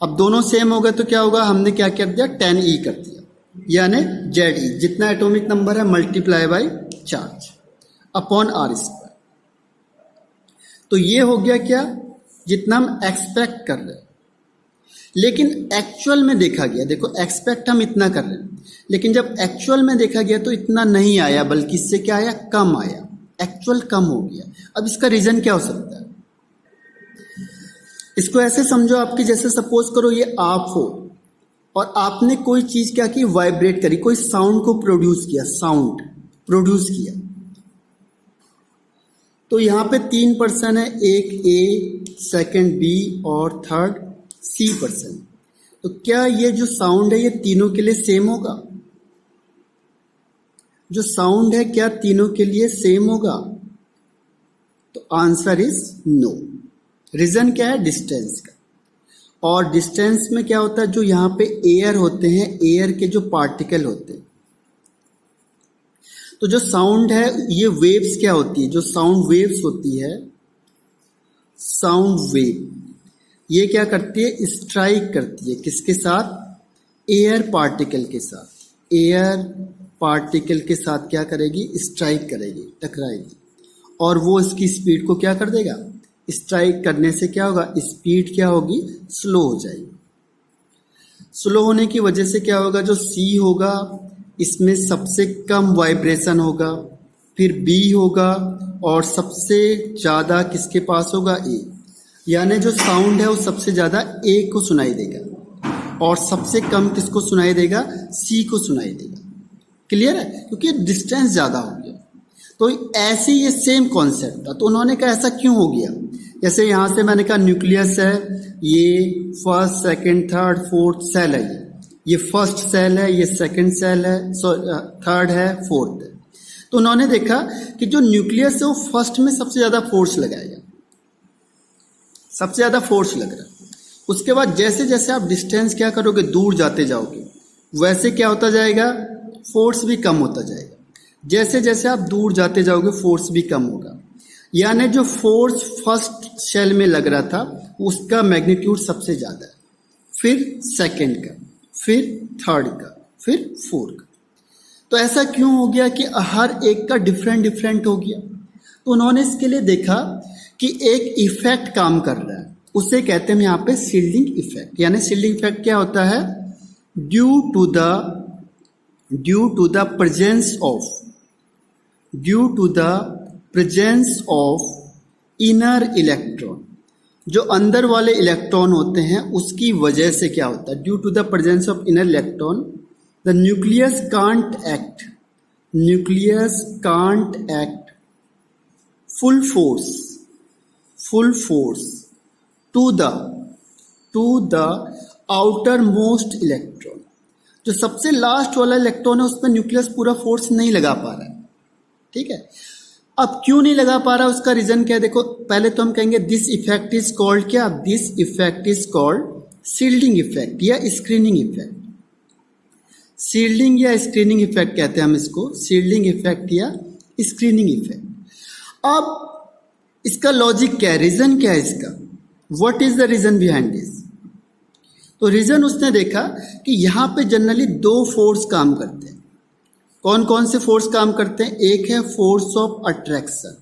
अब दोनों सेम हो गए तो क्या होगा, हमने क्या कर दिया, 10e कर दिया, यानी Ze, जितना एटॉमिक नंबर है multiply by charge upon R square. तो ये हो गया क्या, जितना हम एक्सपेक्ट कर रहे हैं। लेकिन एक्चुअल में देखा गया, देखो एक्सपेक्ट हम इतना कर रहे हैं, लेकिन जब एक्चुअल में देखा गया तो इतना नहीं आया, बल्कि इससे क्या आया, कम आया, एक्चुअल कम हो गया। अब इसका रीजन क्या हो सकता है? इसको ऐसे समझो आपकी, जैसे सपोज करो ये आप हो और आपने कोई चीज क्या की, वाइब्रेट करी, कोई साउंड को प्रोड्यूस किया, साउंड प्रोड्यूस किया। तो यहां पे 3 पर्सन है, एक ए, सेकंड बी और थर्ड सी पर्सन। तो क्या ये जो साउंड है ये तीनों के लिए सेम होगा? जो साउंड है क्या तीनों के लिए सेम होगा? तो आंसर इज नो। रीजन क्या है, डिस्टेंस का। और डिस्टेंस में क्या होता है, जो यहाँ पे एयर होते हैं, एयर के जो पार्टिकल होते हैं, तो जो साउंड है ये वेव्स क्या होती है, जो साउंड वेव्स होती है, साउंड वेव ये क्या करती है, स्ट्राइक करती है किसके साथ, एयर पार्टिकल के साथ। एयर पार्टिकल के साथ क्या करेगी, स्ट्राइक करेगी, टकराएगी, और वो इसकी स्पीड को क्या कर देगा, स्ट्राइक करने से क्या होगा, स्पीड क्या होगी, स्लो हो जाएगी। स्लो होने की वजह से क्या होगा, जो सी होगा इसमें सबसे कम वाइब्रेशन होगा, फिर बी होगा, और सबसे ज़्यादा किसके पास होगा, ए। यानी जो साउंड है वो सबसे ज़्यादा ए को सुनाई देगा, और सबसे कम किसको सुनाई देगा, सी को सुनाई देगा। क्लियर है? क्योंकि डिस्टेंस ज़्यादा हो गया। तो ऐसे ये सेम कॉन्सेप्ट था। तो उन्होंने कहा ऐसा क्यों हो गया, जैसे यहाँ से मैंने कहा न्यूक्लियस है, ये first second third fourth shell है, ये फर्स्ट सेल है, ये सेकंड सेल है, थर्ड है, फोर्थ है। तो उन्होंने देखा कि जो न्यूक्लियस है वो फर्स्ट में सबसे ज़्यादा फोर्स लगाएगा, सबसे ज़्यादा फोर्स लग रहा है। उसके बाद जैसे जैसे आप डिस्टेंस क्या करोगे, दूर जाते जाओगे, वैसे क्या होता जाएगा, फोर्स भी कम होता जाएगा। जैसे जैसे आप दूर जाते जाओगे फोर्स भी कम होगा। यानी जो फोर्स फर्स्ट सेल में लग रहा था उसका मैग्नीट्यूड सबसे ज़्यादा है, फिर सेकंड का, फिर थर्ड का, फिर फोर्थ का। तो ऐसा क्यों हो गया कि हर एक का डिफरेंट डिफरेंट हो गया? तो उन्होंने इसके लिए देखा कि एक इफेक्ट काम कर रहा है, उसे कहते हैं यहाँ पे शील्डिंग इफेक्ट। यानी शील्डिंग इफेक्ट क्या होता है, due to the presence of inner electron, जो अंदर वाले इलेक्ट्रॉन होते हैं उसकी वजह से क्या होता है, due to the presence of inner electron the nucleus can't act full force to the outermost electron. जो सबसे लास्ट वाला इलेक्ट्रॉन है उस पर न्यूक्लियस पूरा फोर्स नहीं लगा पा रहा है। ठीक है, अब क्यों नहीं लगा पा रहा, उसका रीजन क्या है? देखो, पहले तो हम कहेंगे दिस इफेक्ट इज कॉल्ड क्या, this effect is called shielding effect या स्क्रीनिंग इफेक्ट। शील्डिंग या स्क्रीनिंग इफेक्ट कहते हैं हम इसको, शील्डिंग इफेक्ट या स्क्रीनिंग इफेक्ट। अब इसका लॉजिक क्या है, रीजन क्या है इसका, what is the reason behind this? तो रीजन उसने देखा कि यहाँ पे जनरली दो फोर्स काम करते हैं। कौन कौन से फोर्स काम करते हैं? एक है फोर्स ऑफ अट्रैक्शन,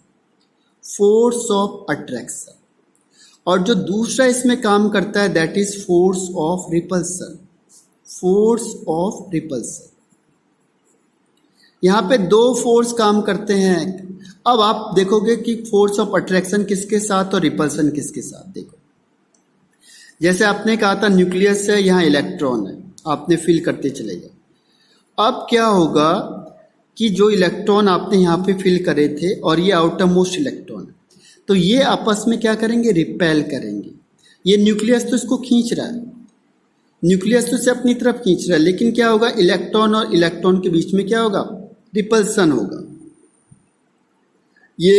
और जो दूसरा इसमें काम करता है that is force of repulsion, force of repulsion. यहाँ पे दो फोर्स काम करते हैं। अब आप देखोगे कि फोर्स ऑफ अट्रैक्शन किसके साथ और रिपल्सन किसके साथ। देखो जैसे आपने कहा था न्यूक्लियस है, यहाँ इलेक्ट्रॉन है, आपने फिल करते चले गए। अब क्या होगा कि जो इलेक्ट्रॉन आपने यहाँ पे फिल करे थे और ये आउटर मोस्ट इलेक्ट्रॉन है, तो ये आपस में क्या करेंगे, रिपेल करेंगे। ये न्यूक्लियस तो इसको खींच रहा है, न्यूक्लियस तो इसे अपनी तरफ खींच रहा है, लेकिन क्या होगा, इलेक्ट्रॉन और इलेक्ट्रॉन के बीच में क्या होगा, रिपल्सन होगा। ये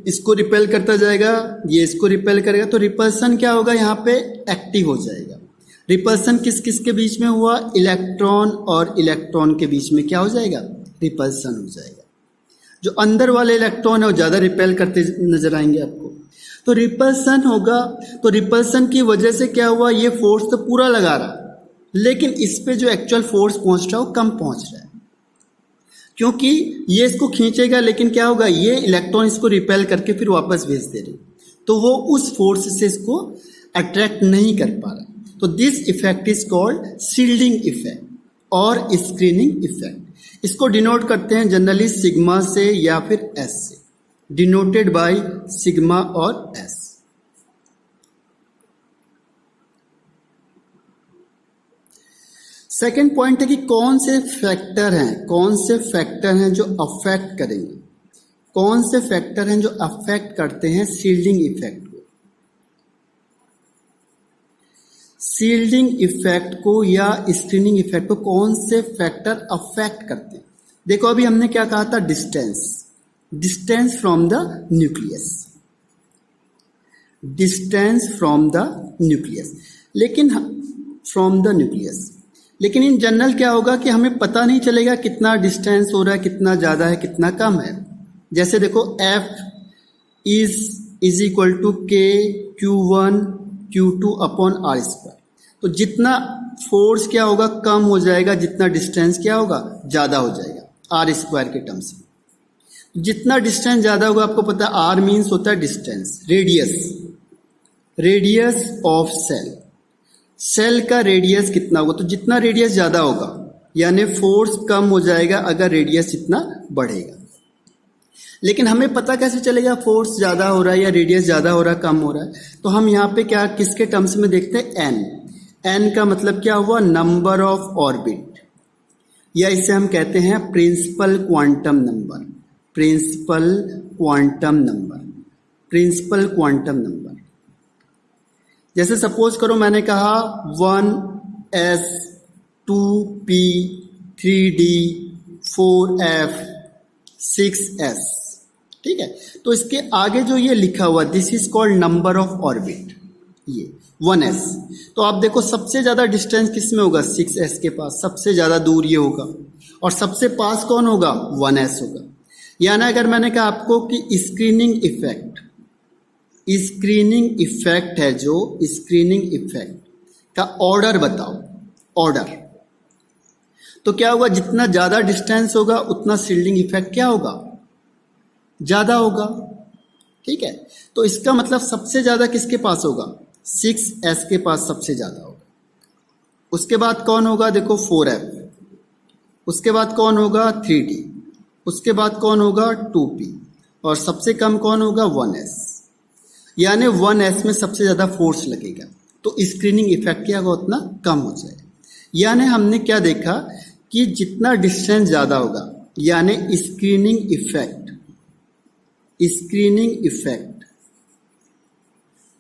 इसको रिपेल करता जाएगा, ये इसको रिपेल करेगा, तो रिपल्सन क्या होगा, यहाँ पे एक्टिव हो जाएगा। रिपल्सन किस किस के बीच में हुआ, इलेक्ट्रॉन और इलेक्ट्रॉन के बीच में क्या हो जाएगा, रिपल्सन हो जाएगा। जो अंदर वाले इलेक्ट्रॉन है वो ज़्यादा रिपेल करते नजर आएंगे आपको, तो रिपल्सन होगा। तो रिपल्सन की वजह से क्या हुआ, ये फोर्स तो पूरा लगा रहा, लेकिन इस पे जो एक्चुअल फोर्स पहुंच रहा है वो कम पहुंच रहा है, क्योंकि ये इसको खींचेगा, लेकिन क्या होगा, ये इलेक्ट्रॉन इसको रिपेल करके फिर वापस भेज दे रहे, तो वो उस फोर्स से इसको अट्रैक्ट नहीं कर पा रहा। तो this effect is called shielding effect और स्क्रीनिंग इफेक्ट। इसको डिनोट करते हैं जनरली सिग्मा से या फिर एस से, डिनोटेड बाय सिग्मा और एस। सेकेंड पॉइंट है कि कौन से फैक्टर हैं जो अफेक्ट करेंगे, कौन से फैक्टर हैं जो अफेक्ट करते हैं शील्डिंग इफेक्ट को, शील्डिंग इफेक्ट को या स्क्रीनिंग इफेक्ट को कौन से फैक्टर अफेक्ट करते हैं। देखो अभी हमने क्या कहा था, distance from the nucleus, distance from the nucleus, लेकिन इन जनरल क्या होगा कि हमें पता नहीं चलेगा कितना डिस्टेंस हो रहा है, कितना ज़्यादा है, कितना कम है। जैसे देखो F इज इक्वल टू के Q1 Q2 upon R square. तो जितना फोर्स क्या होगा, कम हो जाएगा, जितना डिस्टेंस क्या होगा, ज़्यादा हो जाएगा R स्क्वायर के टर्म्स में। जितना डिस्टेंस ज़्यादा होगा, आपको पता है R मीन्स होता है डिस्टेंस, रेडियस ऑफ सेल का रेडियस कितना होगा, तो जितना रेडियस ज़्यादा होगा यानी फोर्स कम हो जाएगा अगर रेडियस जितना बढ़ेगा। लेकिन हमें पता कैसे चलेगा फोर्स ज़्यादा हो रहा है या रेडियस ज़्यादा हो रहा है, कम हो रहा है। तो हम यहाँ पे क्या किसके टर्म्स में देखते हैं, एन का मतलब क्या हुआ, नंबर ऑफ ऑर्बिट, या इसे हम कहते हैं प्रिंसिपल क्वांटम नंबर। जैसे सपोज करो मैंने कहा 1s 2p 3d 4f 6s, ठीक है। तो इसके आगे जो ये लिखा हुआ this is called number of orbit, ये 1s। तो आप देखो सबसे ज्यादा डिस्टेंस किस में होगा, 6s के पास सबसे ज्यादा दूर ये होगा, और सबसे पास कौन होगा, 1s होगा। यानी अगर मैंने कहा आपको कि स्क्रीनिंग इफेक्ट है, जो स्क्रीनिंग इफेक्ट का ऑर्डर बताओ, तो क्या होगा, जितना ज्यादा डिस्टेंस होगा उतना शील्डिंग इफेक्ट क्या होगा, ज्यादा होगा, ठीक है। तो इसका मतलब सबसे ज्यादा किसके पास होगा, 6s के पास सबसे ज्यादा होगा। उसके बाद कौन होगा, देखो 4f, उसके बाद कौन होगा 3d, उसके बाद कौन होगा 2p, और सबसे कम कौन होगा 1s। यानी 1s में सबसे ज़्यादा फोर्स लगेगा, तो स्क्रीनिंग इफेक्ट क्या होगा, उतना कम हो जाएगा। यानी हमने क्या देखा कि जितना डिस्टेंस ज़्यादा होगा, यानी स्क्रीनिंग इफेक्ट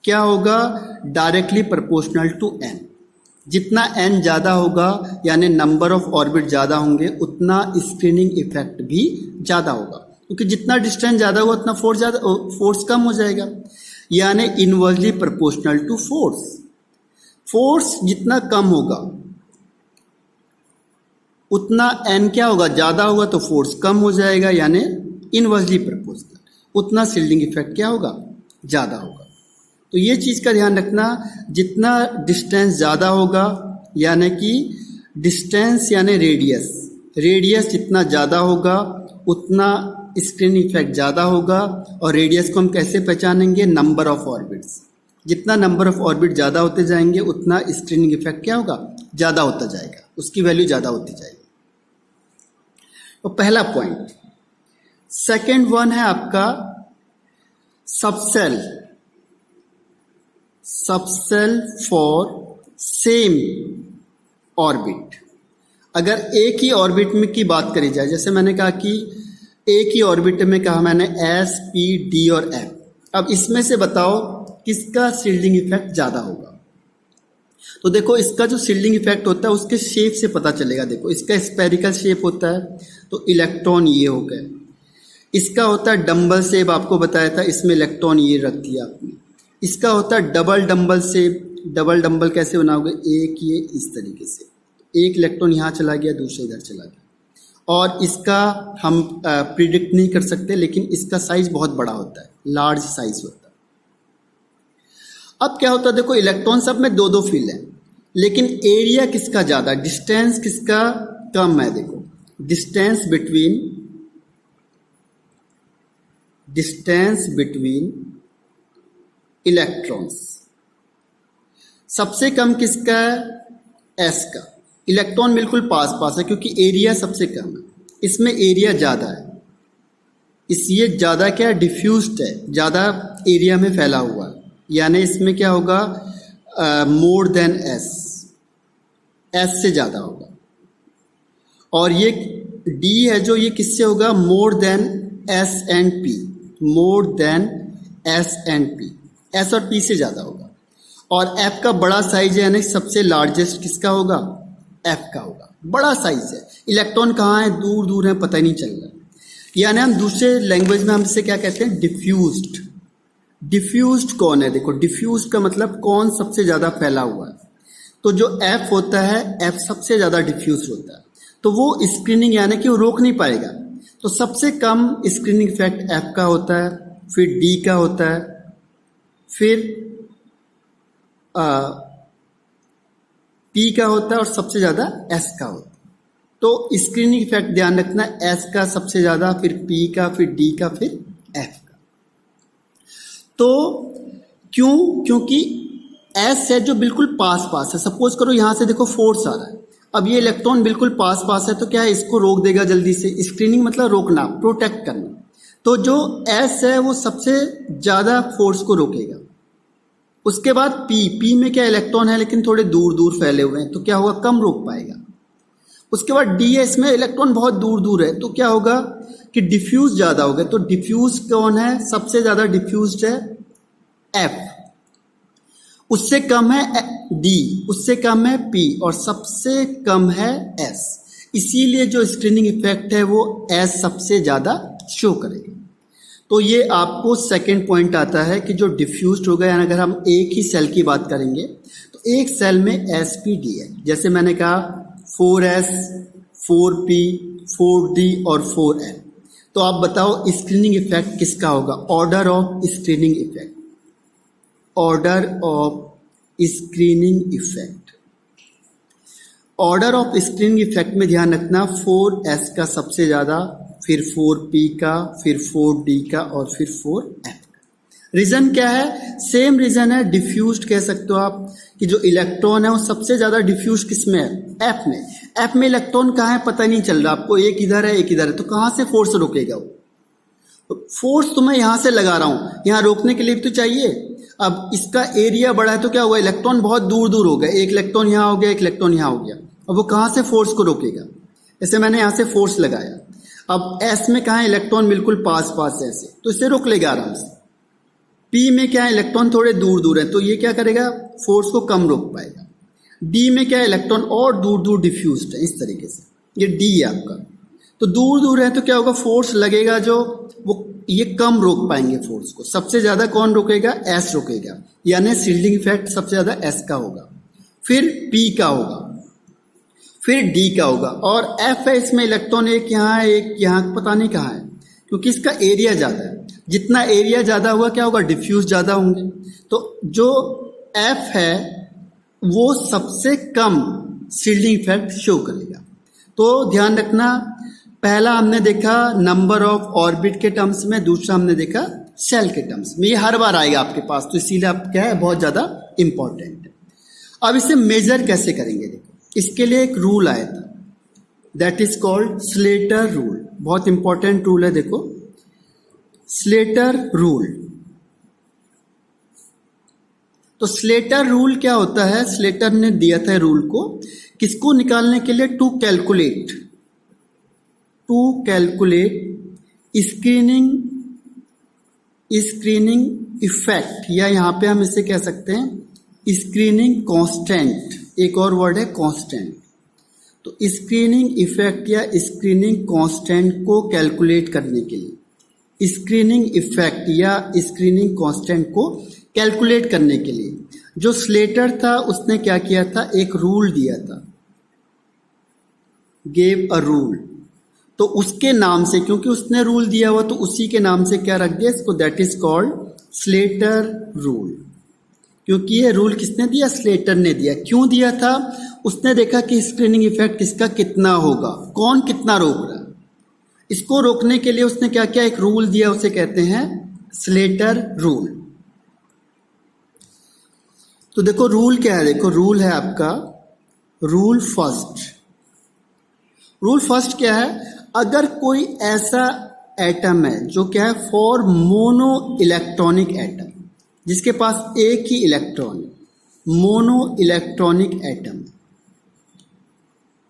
क्या होगा, डायरेक्टली प्रोपोर्शनल टू n। जितना n ज़्यादा होगा यानी नंबर ऑफ ऑर्बिट ज़्यादा होंगे, उतना स्क्रीनिंग इफेक्ट भी ज़्यादा होगा, क्योंकि जितना डिस्टेंस ज़्यादा होगा उतना फोर्स कम हो जाएगा, यानी इनवर्सली प्रोपोर्शनल टू फोर्स जितना कम होगा उतना n क्या होगा, ज़्यादा होगा, तो फोर्स कम हो जाएगा, यानी इनवर्सली प्रोपोर्शनल, उतना शील्डिंग इफेक्ट क्या होगा, ज़्यादा होगा। तो ये चीज़ का ध्यान रखना, जितना डिस्टेंस ज़्यादा होगा यानी कि डिस्टेंस यानी रेडियस जितना ज़्यादा होगा उतना स्क्रीन इफेक्ट ज़्यादा होगा। और रेडियस को हम कैसे पहचानेंगे, नंबर ऑफ ऑर्बिट्स, जितना नंबर ऑफ ऑर्बिट ज़्यादा होते जाएंगे उतना स्क्रीनिंग इफेक्ट क्या होगा, ज़्यादा होता जाएगा, उसकी वैल्यू ज़्यादा होती जाएगी। तो पहला पॉइंट। सेकेंड वन है आपका subshell, subshell for same orbit. अगर एक ही ऑर्बिट में की बात करी जाए, जैसे मैंने कहा कि एक ही ऑर्बिट में कहा मैंने एस, पी, डी और एफ। अब इसमें से बताओ किसका शील्डिंग इफेक्ट ज़्यादा होगा। तो देखो इसका जो शील्डिंग इफेक्ट होता है उसके शेप से पता चलेगा। देखो इसका स्पेरिकल शेप होता है तो इलेक्ट्रॉन ये हो गए। इसका होता है डंबल शेप, आपको बताया था, इसमें इलेक्ट्रॉन ये रख दिया आपने। इसका होता है double dumbbell shape. Double dumbbell कैसे बनाओगे, एक ये इस तरीके से, एक इलेक्ट्रॉन यहाँ चला गया, दूसरा इधर चला गया। और इसका हम प्रिडिक्ट नहीं कर सकते, लेकिन इसका साइज बहुत बड़ा होता है, लार्ज साइज होता है। अब क्या होता है, देखो इलेक्ट्रॉन सब में दो दो फील्ड है, लेकिन एरिया किसका ज़्यादा, डिस्टेंस किसका कम है। देखो डिस्टेंस बिटवीन इलेक्ट्रॉन्स सबसे कम किसका है, एस का। इलेक्ट्रॉन बिल्कुल पास पास है क्योंकि एरिया सबसे कम है, इसमें एरिया ज़्यादा है, इसलिए ज़्यादा क्या डिफ्यूज्ड है, ज़्यादा एरिया में फैला हुआ है, यानी इसमें क्या होगा, मोर देन एस, एस से ज़्यादा होगा। और ये डी है जो, ये किससे होगा, more than S and P, more than S and P, S और पी से ज़्यादा होगा। और एफ का बड़ा साइज है, यानी सबसे लार्जेस्ट किसका होगा, एफ का होगा, बड़ा साइज है। इलेक्ट्रॉन कहाँ है, दूर दूर है, पता ही नहीं चल रहा। यानी हम दूसरे लैंग्वेज में हम इसे क्या कहते हैं, डिफ्यूज्ड। डिफ्यूज्ड कौन है, देखो डिफ्यूज्ड का मतलब कौन सबसे ज़्यादा फैला हुआ है। तो जो एफ होता है, एफ सबसे ज़्यादा डिफ्यूज होता है, तो वो स्क्रीनिंग यानी कि वो रोक नहीं पाएगा। तो सबसे कम स्क्रीनिंग इफेक्ट एफ का होता है, फिर डी का होता है, फिर पी का होता है और सबसे ज़्यादा एस का होता है। तो स्क्रीनिंग इफेक्ट ध्यान रखना, एस का सबसे ज़्यादा, फिर पी का, फिर डी का, फिर एफ का। तो क्यों, क्योंकि एस है जो बिल्कुल पास पास है। सपोज करो यहाँ से देखो फोर्स आ रहा है, अब ये इलेक्ट्रॉन बिल्कुल पास पास है, तो क्या है, इसको रोक देगा जल्दी से। स्क्रीनिंग मतलब रोकना, प्रोटेक्ट करना। तो जो एस है वो सबसे ज़्यादा फोर्स को रोकेगा। उसके बाद पी में क्या इलेक्ट्रॉन है लेकिन थोड़े दूर दूर फैले हुए हैं, तो क्या होगा, कम रोक पाएगा। उसके बाद डी है, इसमें इलेक्ट्रॉन बहुत दूर दूर है, तो क्या होगा कि डिफ्यूज ज़्यादा होगा। तो डिफ्यूज कौन है, सबसे ज़्यादा डिफ्यूज्ड है एफ, उससे कम है डी, उससे कम है पी, और सबसे कम है एस। इसीलिए जो स्क्रीनिंग इफेक्ट है वो एस सबसे ज़्यादा शो करेगा। तो ये आपको सेकंड पॉइंट आता है कि जो डिफ्यूज्ड होगा, यानी अगर हम एक ही सेल की बात करेंगे तो एक सेल में एस पी डी है। जैसे मैंने कहा 4s, 4p, 4d और 4n। तो आप बताओ स्क्रीनिंग इफेक्ट किसका होगा, order of screening effect, order of screening effect. Order of screening effect में ध्यान रखना, 4s का सबसे ज़्यादा, फिर 4p का, फिर 4d का और फिर 4n का। रीज़न क्या है, सेम रीज़न है, डिफ्यूज्ड कह सकते हो आप, कि जो इलेक्ट्रॉन है वो सबसे ज़्यादा डिफ्यूज किस में है, एफ में। एफ में इलेक्ट्रॉन कहाँ है पता नहीं चल रहा आपको, एक इधर है एक इधर है, तो कहाँ से फोर्स रोकेगा वो। फोर्स तो मैं यहाँ से लगा रहा हूँ, यहाँ रोकने के लिए भी तो चाहिए। अब इसका एरिया बड़ा है तो क्या हुआ, इलेक्ट्रॉन बहुत दूर दूर हो गए, एक इलेक्ट्रॉन यहाँ हो गया, एक इलेक्ट्रॉन यहाँ हो गया। अब वो कहाँ से फोर्स को रोकेगा, जैसे मैंने यहाँ से फोर्स लगाया। अब एस में कहाँ है, इलेक्ट्रॉन बिल्कुल पास पास है ऐसे, तो इसे रोक लेगा आराम से। पी में क्या है, इलेक्ट्रॉन थोड़े दूर दूर है, तो ये क्या करेगा, फोर्स को कम रोक पाएगा। डी में क्या है, इलेक्ट्रॉन और दूर दूर डिफ्यूज्ड है, इस तरीके से ये डी है आपका। तो दूर दूर है तो क्या होगा, फोर्स लगेगा जो वो ये कम रोक पाएंगे फोर्स को। सबसे ज़्यादा कौन रोकेगा, एस रोकेगा, यानी शील्डिंग इफेक्ट सबसे ज़्यादा एस का होगा, फिर पी का होगा, फिर डी का होगा। और एफ है, इसमें इलेक्ट्रॉन एक यहाँ है एक यहाँ, पता नहीं कहाँ है, क्योंकि इसका एरिया ज़्यादा है। जितना एरिया ज़्यादा हुआ क्या होगा, डिफ्यूज ज़्यादा होंगे। तो जो एफ है वो सबसे कम शील्डिंग इफेक्ट शो करेगा। तो ध्यान रखना, पहला हमने देखा नंबर ऑफ ऑर्बिट के टर्म्स में, दूसरा हमने देखा सेल के टर्म्स में। ये हर बार आएगा आपके पास, तो इसीलिए आप क्या है बहुत ज्यादा इंपॉर्टेंट है। अब इसे मेजर कैसे करेंगे, देखो इसके लिए एक रूल आया था, that is called Slater rule. बहुत इंपॉर्टेंट रूल है, देखो स्लेटर रूल। तो स्लेटर रूल क्या होता है, स्लेटर ने दिया था रूल को किसको निकालने के लिए, टू कैलकुलेट स्क्रीनिंग इफेक्ट, या यहां पे हम इसे कह सकते हैं स्क्रीनिंग कांस्टेंट, एक और वर्ड है कांस्टेंट। तो स्क्रीनिंग इफेक्ट या स्क्रीनिंग कांस्टेंट को कैलकुलेट करने के लिए, स्क्रीनिंग इफेक्ट या स्क्रीनिंग कांस्टेंट को कैलकुलेट करने के लिए जो स्लेटर था उसने क्या किया था, एक रूल दिया था, गेव अ रूल। तो उसके नाम से, क्योंकि उसने रूल दिया हुआ तो उसी के नाम से क्या रख दिया इसको, that is called Slater rule. क्योंकि ये रूल किसने दिया, स्लेटर ने दिया। क्यों दिया था, उसने देखा कि स्क्रीनिंग इफेक्ट इसका कितना होगा, कौन कितना रोक रहा है। इसको रोकने के लिए उसने क्या किया, एक रूल दिया, उसे कहते हैं स्लेटर रूल। तो देखो रूल क्या है, देखो रूल है आपका रूल फर्स्ट क्या है, अगर कोई ऐसा एटम है जो क्या है फॉर मोनो इलेक्ट्रॉनिक एटम, जिसके पास एक ही इलेक्ट्रॉन है, मोनो इलेक्ट्रॉनिक एटम,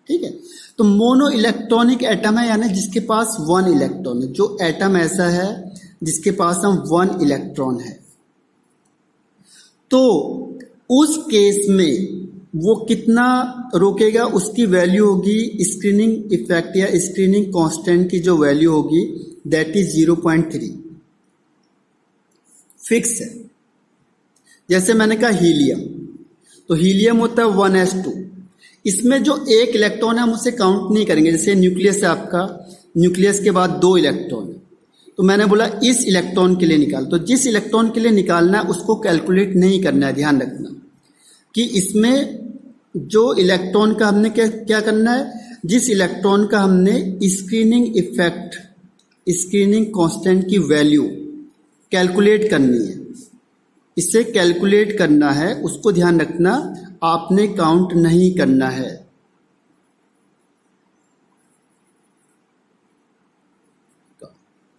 ठीक है। तो मोनो इलेक्ट्रॉनिक एटम है यानी जिसके पास वन इलेक्ट्रॉन है, जो एटम ऐसा है जिसके पास हम वन इलेक्ट्रॉन है, तो उस केस में वो कितना रोकेगा, उसकी वैल्यू होगी स्क्रीनिंग इफेक्ट या स्क्रीनिंग कांस्टेंट की जो वैल्यू होगी दैट इज 0.3, फिक्स है। जैसे मैंने कहा हीलियम, तो हीलियम होता है 1s2, इसमें जो एक इलेक्ट्रॉन है हम उसे काउंट नहीं करेंगे। जैसे न्यूक्लियस है आपका, न्यूक्लियस के बाद 2 इलेक्ट्रॉन है, तो मैंने बोला इस इलेक्ट्रॉन के लिए निकाल, तो जिस इलेक्ट्रॉन के लिए निकालना है उसको कैलकुलेट नहीं करना है। ध्यान रखना कि इसमें जो इलेक्ट्रॉन का हमने क्या करना है, जिस इलेक्ट्रॉन का हमने स्क्रीनिंग इफेक्ट, स्क्रीनिंग कांस्टेंट की वैल्यू कैलकुलेट करनी है, इसे कैलकुलेट करना है, उसको ध्यान रखना, आपने काउंट नहीं करना है।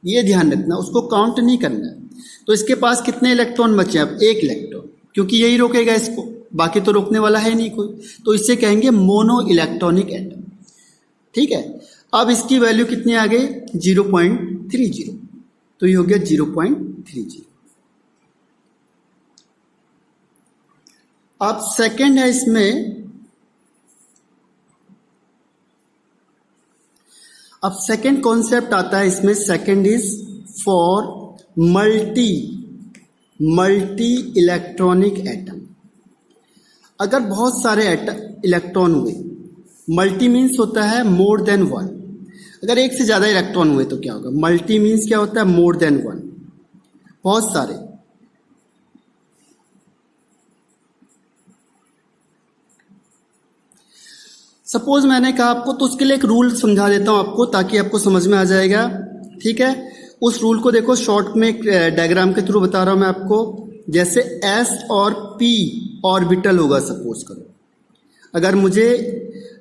ये ध्यान रखना, उसको काउंट नहीं करना है। तो इसके पास कितने इलेक्ट्रॉन बचे, अब एक इलेक्ट्रॉन, क्योंकि यही रोकेगा इसको, बाकी तो रोकने वाला है नहीं कोई, तो इसे कहेंगे मोनो इलेक्ट्रॉनिक एटम, ठीक है। अब इसकी वैल्यू कितनी आ गई, 0.30, तो ये हो गया 0.30। अब सेकंड है इसमें, अब सेकंड कॉन्सेप्ट आता है इसमें, second is for multi electronic atom. अगर बहुत सारे इलेक्ट्रॉन हुए, मल्टी मीन्स होता है मोर देन वन, अगर एक से ज्यादा इलेक्ट्रॉन हुए तो क्या होगा, मल्टी मीन्स क्या होता है, मोर देन वन, बहुत सारे। सपोज मैंने कहा आपको, तो उसके लिए एक रूल समझा देता हूं आपको ताकि आपको समझ में आ जाएगा, ठीक है। उस रूल को देखो, शॉर्ट में एक डायग्राम के थ्रू बता रहा हूं मैं आपको। जैसे S और P ऑर्बिटल होगा, सपोज करो, अगर मुझे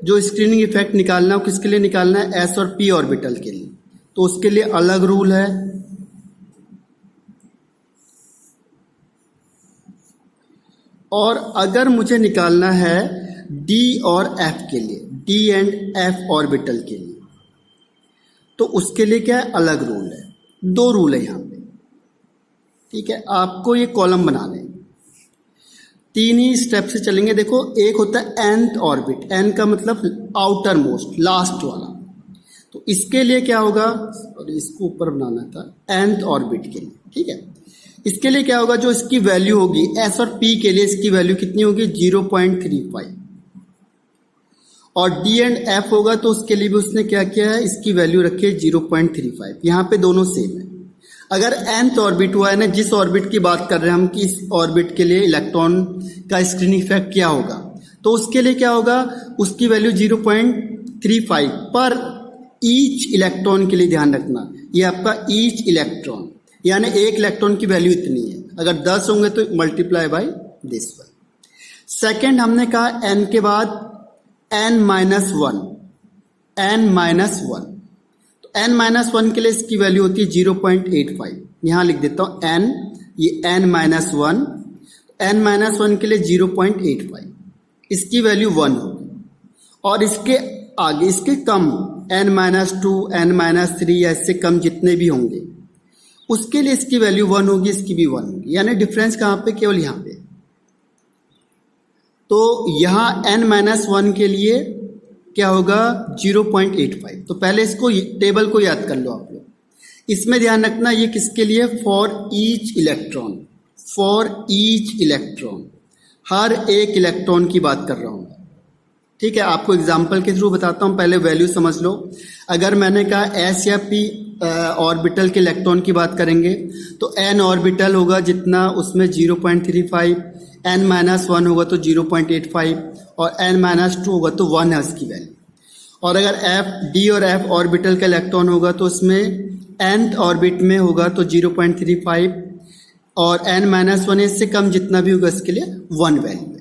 जो स्क्रीनिंग इफेक्ट निकालना हो, किसके लिए निकालना है, S और P ऑर्बिटल के लिए, तो उसके लिए अलग रूल है। और अगर मुझे निकालना है D और F के लिए, D एंड F ऑर्बिटल के लिए, तो उसके लिए क्या है, अलग रूल है। 2 रूल है यहाँ पे, ठीक है। आपको ये कॉलम बनाने, 3 ही स्टेप से चलेंगे। देखो, एक होता है nth ऑर्बिट, n का मतलब आउटर मोस्ट, लास्ट वाला, तो इसके लिए क्या होगा, और इसको ऊपर बनाना था, nth ऑर्बिट के लिए, ठीक है। इसके लिए क्या होगा, जो इसकी वैल्यू होगी S और P के लिए, इसकी वैल्यू कितनी होगी, 0.35, और D एंड F होगा तो उसके लिए भी उसने क्या किया है, इसकी वैल्यू रखी है 0.35। यहाँ पे दोनों सेम है। अगर nth ऑर्बिट हुआ है ना, जिस ऑर्बिट की बात कर रहे हैं हम कि इस ऑर्बिट के लिए इलेक्ट्रॉन का स्क्रीनिंग इफेक्ट क्या होगा, तो उसके लिए क्या होगा, उसकी वैल्यू 0.35 पर ईच इलेक्ट्रॉन के लिए ध्यान रखना, ये आपका ईच इलेक्ट्रॉन, यानी एक इलेक्ट्रॉन की वैल्यू इतनी है। अगर 10 होंगे तो multiply by this one. Second हमने कहा n के बाद n-1, n-1, तो n-1 के लिए इसकी वैल्यू होती है 0.85। यहां लिख देता हूं n, ये n-1, n-1 के लिए 0.85, इसकी वैल्यू 1 होगी। और इसके आगे इसके कम n-2, n-3 या इससे कम जितने भी होंगे उसके लिए इसकी वैल्यू 1 होगी, इसकी भी 1 होगी। यानी डिफरेंस कहां पे? केवल यहां पे। तो यहां n-1 के लिए क्या होगा? 0.85। तो पहले इसको टेबल को याद कर लो आप लोग। इसमें ध्यान रखना ये किसके लिए? For each electron, for each electron, हर एक इलेक्ट्रॉन की बात कर रहा हूं। ठीक है, आपको एग्जाम्पल के थ्रू बताता हूं, पहले वैल्यू समझ लो। अगर मैंने कहा s या p ऑर्बिटल के इलेक्ट्रॉन की बात करेंगे तो n ऑर्बिटल होगा जितना, उसमें 0.35, n-1 होगा तो 0.85 और n-2 होगा तो 1 है उसकी वैल्यू। और अगर f, d और f ऑर्बिटल का इलेक्ट्रॉन होगा तो उसमें nth ऑर्बिट में होगा तो 0.35 और n-1 इससे कम जितना भी होगा इसके लिए 1 वैल्यू है।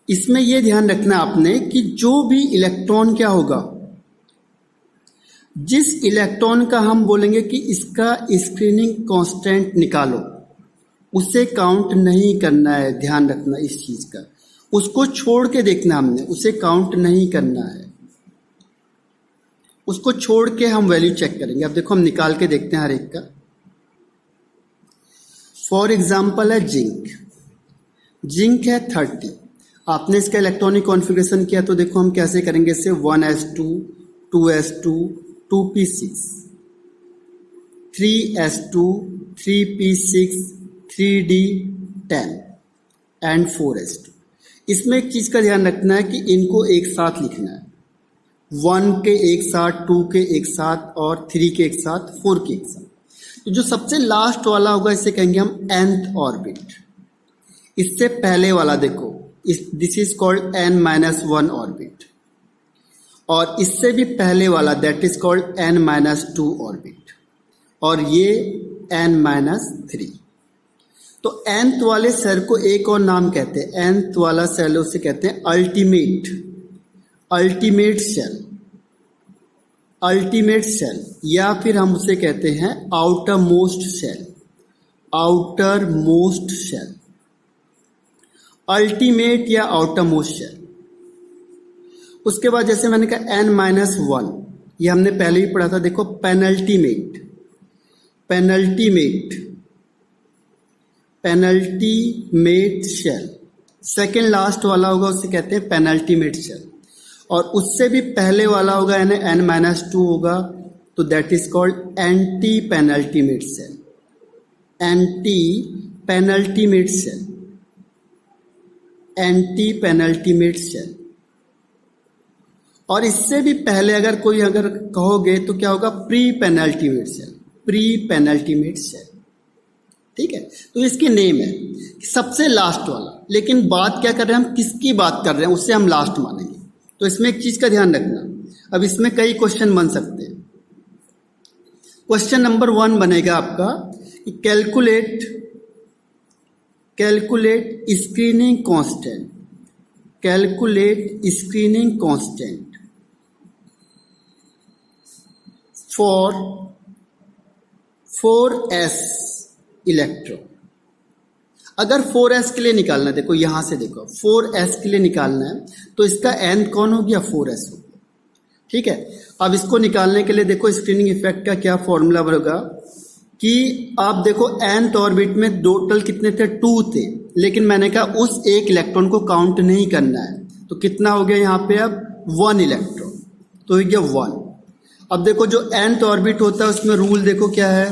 इसमें यह ध्यान रखना आपने कि जो भी इलेक्ट्रॉन क्या होगा, जिस इलेक्ट्रॉन का हम बोलेंगे कि इसका स्क्रीनिंग कांस्टेंट निकालो, उसे काउंट नहीं करना है। ध्यान रखना इस चीज का, उसको छोड़ के देखना हमने, उसे काउंट नहीं करना है, उसको छोड़ के हम वैल्यू चेक करेंगे। अब देखो हम निकाल के देखते हैं हर एक का। फॉर एग्जाम्पल है जिंक, जिंक है 30। आपने इसका इलेक्ट्रॉनिक कॉन्फ़िगरेशन किया तो देखो हम कैसे करेंगे इसे, 1s2, 2s2, 2p6, 3s2, 3p6, 3d10 and 4s2। इसमें एक चीज का ध्यान रखना है कि इनको एक साथ लिखना है, 1 के एक साथ, 2 के एक साथ और 3 के एक साथ, 4 के एक साथ। तो जो सबसे लास्ट वाला होगा इसे कहेंगे हम nth ऑर्बिट। इससे पहले वाला देखो, this is called n-1 orbit, और इससे भी पहले वाला that is called n-2 orbit, और ये n-3। तो nth वाले सेल को एक और नाम कहते हैं, nth वाला सेल उसे कहते हैं ultimate, ultimate shell, ultimate shell, या फिर हम उसे कहते हैं outermost shell, outermost shell, ultimate या आउटर मोस्ट सेल। उसके बाद जैसे मैंने कहा n-1, ये हमने पहले ही पढ़ा था, देखो penultimate, penultimate, penultimate shell, second last वाला होगा उसे कहते हैं पेनल्टीमेट सेल। और उससे भी पहले वाला होगा यानी n-2 होगा तो that is called anti penultimate shell, anti penultimate shell, anti penultimate shell. और इससे भी पहले अगर कोई अगर कहोगे तो क्या होगा, pre penultimate shell, pre penultimate shell. ठीक है, तो इसके नेम है सबसे लास्ट वाला। लेकिन बात क्या कर रहे हैं हम, किसकी बात कर रहे हैं, उससे हम लास्ट मानेंगे। तो इसमें एक चीज का ध्यान रखना, अब इसमें कई क्वेश्चन बन सकते हैं। क्वेश्चन नंबर 1 बनेगा आपका calculate, calculate screening constant, calculate screening constant for 4s electron. अगर 4s के लिए निकालना है, देखो यहां से देखो 4s के लिए निकालना है तो इसका n कौन हो गया, 4s हो गया। ठीक है, अब इसको निकालने के लिए देखो स्क्रीनिंग इफेक्ट का क्या फॉर्मूला होगा कि आप देखो nth ऑर्बिट में टोटल कितने थे, 2 थे, लेकिन मैंने कहा उस एक इलेक्ट्रॉन को काउंट नहीं करना है, तो कितना हो गया यहाँ पे अब 1 इलेक्ट्रॉन, तो हो गया 1। अब देखो जो nth ऑर्बिट होता है उसमें रूल देखो क्या है,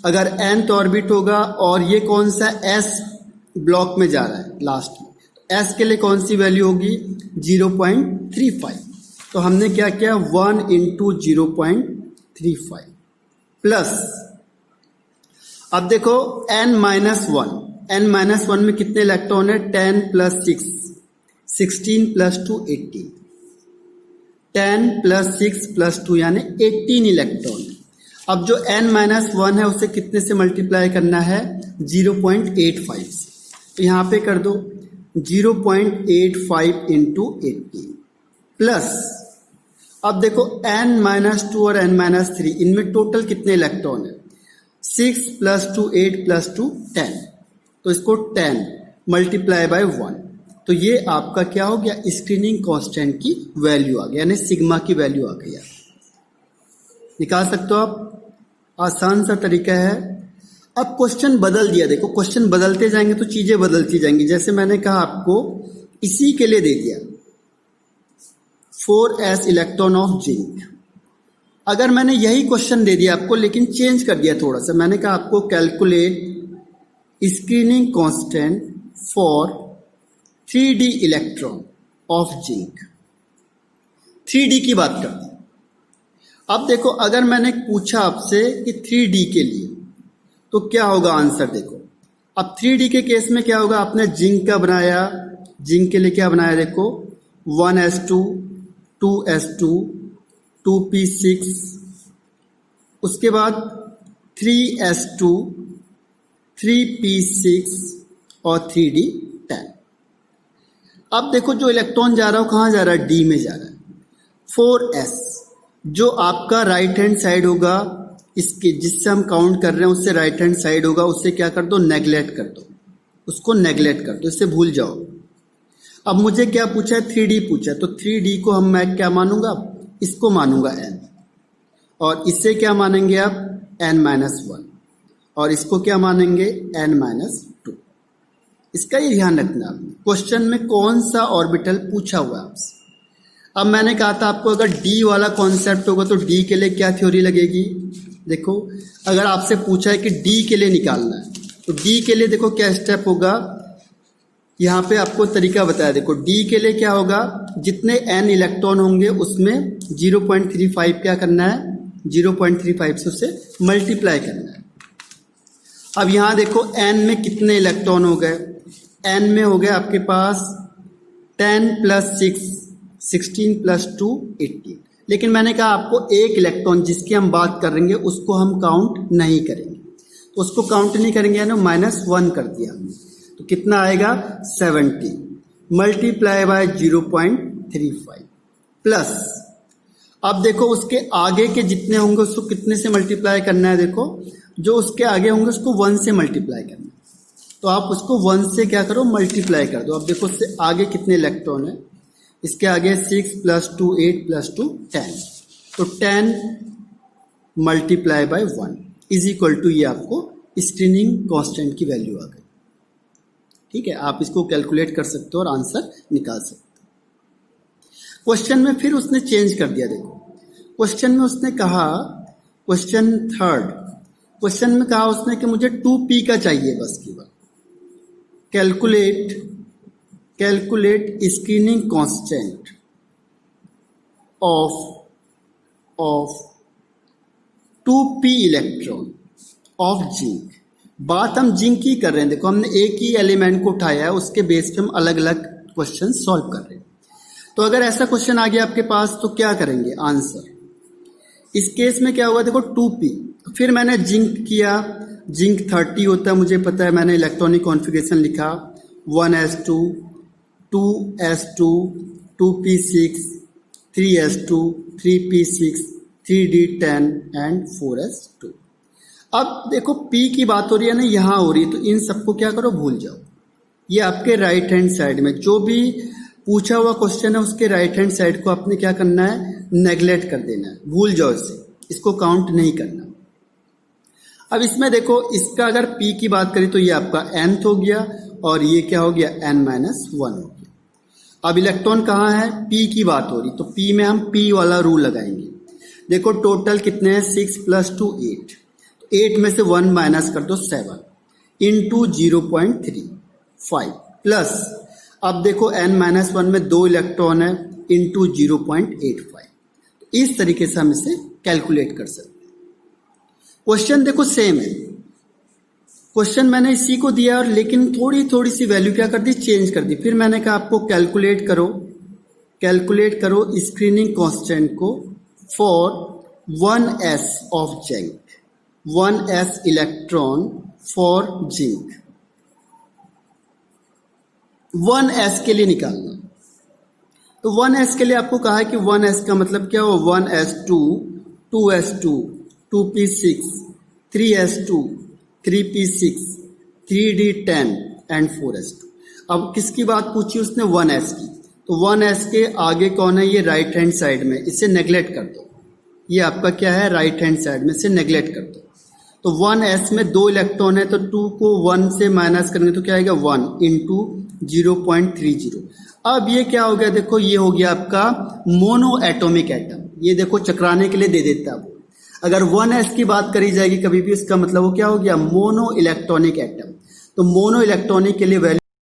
अगर nth ऑर्बिट होगा और ये कौन सा s ब्लॉक में जा रहा है लास्ट में, s के लिए कौन सी वैल्यू होगी, 0.35। तो हमने क्या किया, 1 × 0.35 प्लस, अब देखो n-1, n-1 में कितने इलेक्ट्रॉन है, 10 + 6, 16 प्लस 2 18, 10 प्लस 6 प्लस 2 यानी 18 इलेक्ट्रॉन। अब जो n-1 है उसे कितने से मल्टीप्लाई करना है? 0.85 से। तो यहाँ पे कर दो 0.85 इंटू 18 प्लस, अब देखो n-2 और n-3 इनमें टोटल कितने इलेक्ट्रॉन है? 6 प्लस 2 8 प्लस 2 10, तो इसको 10 मल्टीप्लाई बाय 1, तो ये आपका क्या हो गया? स्क्रीनिंग कांस्टेंट की वैल्यू आ गया, यानी सिग्मा की वैल्यू आ गई। निकाल सकते हो आप, आसान सा तरीका है। अब क्वेश्चन बदल दिया, देखो क्वेश्चन बदलते जाएंगे तो चीजें बदलती जाएंगी। जैसे मैंने कहा आपको इसी के लिए दे दिया 4s इलेक्ट्रॉन ऑफ जिंक। अगर मैंने यही क्वेश्चन दे दिया आपको लेकिन चेंज कर दिया थोड़ा सा, मैंने कहा आपको calculate screening constant for 3d electron of zinc, 3d की बात करते हैं। अब देखो अगर मैंने पूछा आपसे कि 3d के लिए तो क्या होगा आंसर? देखो अब 3d के केस में क्या होगा? आपने जिंक का बनाया, जिंक के लिए क्या बनाया? देखो 1s2 2s2 2p6, उसके बाद 3s2 3p6 और 3d10। अब देखो जो इलेक्ट्रॉन जा रहा है कहाँ जा रहा है? डी में जा रहा है। 4s जो आपका राइट हैंड साइड होगा, इसके जिससे हम काउंट कर रहे हैं उससे राइट हैंड साइड होगा, उससे क्या कर दो? नेगलेक्ट कर दो, उसको नेगलेक्ट कर दो, इससे भूल जाओ। अब मुझे क्या पूछा है? 3d पूछा है, तो 3d को हम मैं क्या मानूंगा? इसको मानूंगा n, और इससे क्या मानेंगे आप? n-1, और इसको क्या मानेंगे? n-2। इसका ये ध्यान रखना आपने, क्वेश्चन में कौन सा ऑर्बिटल पूछा हुआ है आपसे। अब मैंने कहा था आपको अगर d वाला कॉन्सेप्ट होगा तो d के लिए क्या थ्योरी लगेगी? देखो अगर आपसे पूछा है कि d के लिए निकालना है तो d के लिए देखो क्या स्टेप होगा, यहाँ पे आपको तरीका बताया। देखो d के लिए क्या होगा? जितने n इलेक्ट्रॉन होंगे उसमें 0.35 क्या करना है? 0.35 से उसे मल्टीप्लाई करना है। अब यहाँ देखो n में कितने इलेक्ट्रॉन हो गए? n में हो गए आपके पास 10 प्लस 6 16 प्लस 2 18, लेकिन मैंने कहा आपको एक इलेक्ट्रॉन जिसकी हम बात करेंगे उसको हम काउंट नहीं करेंगे, तो उसको काउंट नहीं करेंगे यानी -1 कर दिया हमने, तो कितना आएगा? 70 मल्टीप्लाई बाय 0.35 प्लस, अब देखो उसके आगे के जितने होंगे उसको कितने से मल्टीप्लाई करना है? देखो जो उसके आगे होंगे उसको 1 से मल्टीप्लाई करना है, तो आप उसको 1 से क्या करो? मल्टीप्लाई कर दो। अब देखो उससे आगे कितने इलेक्ट्रॉन है? इसके आगे 6 प्लस 2 8 प्लस 2 10, तो 10 multiply by 1 is equal to, ये आपको स्क्रीनिंग कांस्टेंट की वैल्यU आ गई। ठीक है, आप इसको कैलकुलेट कर सकते हो और आंसर निकाल सकते हो। क्वेश्चन में फिर उसने चेंज कर दिया। देखो क्वेश्चन में उसने कहा, क्वेश्चन थर्ड क्वेश्चन में कहा उसने कि मुझे 2p का चाहिए बस केवल। Calculate screening constant of 2p electron of zinc. बात हम जिंक की कर रहे हैं। देखो हमने एक ही एलिमेंट को उठाया है, उसके बेस पे हम अलग अलग क्वेश्चन सॉल्व कर रहे हैं। तो अगर ऐसा क्वेश्चन आ गया आपके पास तो क्या करेंगे? आंसर इस केस में क्या होगा? देखो 2p, फिर मैंने जिंक किया, जिंक 30 होता है मुझे पता है, मैंने इलेक्ट्रॉनिक कॉन्फ़िगरेशन लिखा 1s2 2s2 2p6 3s2 3p6 3d10 and 4s2। अब देखो p की बात हो रही है ना, यहाँ हो रही है, तो इन सबको क्या करो? भूल जाओ। ये आपके राइट हैंड साइड में जो भी पूछा हुआ क्वेश्चन है उसके राइट हैंड साइड को आपने क्या करना है? नेगलेक्ट कर देना है, भूल जाओ इसे, इसको काउंट नहीं करना। अब इसमें देखो इसका अगर p की बात करें तो ये आपका nth हो गया और ये क्या हो गया? n-1 हो गया। अब इलेक्ट्रॉन कहाँ है? p की बात हो रही, तो p में हम p वाला रूल लगाएंगे। देखो टोटल कितने हैं? 6 प्लस 2 8, 8 में से 1 माइनस कर दो 7 इंटू 0.35 प्लस, अब देखो n-1 में 2 इलेक्ट्रॉन है इंटू 0.85। इस तरीके से हम इसे कैलकुलेट कर सकते हैं। क्वेश्चन देखो सेम है, क्वेश्चन मैंने इसी को दिया और लेकिन थोड़ी थोड़ी सी वैल्यू क्या कर दी, चेंज कर दी। फिर मैंने कहा आपको कैलकुलेट करो स्क्रीनिंग कांस्टेंट को for 1s of zinc, 1s electron for zinc, 1s के लिए निकालना। तो 1s के लिए आपको कहा है कि 1s का मतलब क्या हो, 1s2, 2s2, 2p6, 3s2, 3p6, 3d10 and 4s2। अब किसकी बात पूछी उसने, 1s की। तो 1s के आगे कौन है, ये राइट हैंड साइड में, इसे नेग्लेक्ट कर दो। ये आपका क्या है, राइट हैंड साइड में, इसे नेग्लेक्ट कर दो। तो 1s में 2 इलेक्ट्रॉन है, तो 2 को 1 से माइनस करेंगे तो क्या आएगा, 1 इंटू 0.30। अब ये क्या हो गया, देखो ये हो गया आपका मोनो एटॉमिक एटम। ये देखो चक्राने के लिए दे देता है। अगर 1s की बात करी जाएगी कभी भी, इसका मतलब वो क्या हो गया, मोनो इलेक्ट्रॉनिक एटम। तो मोनो इलेक्ट्रॉनिक के लिए वैल्यू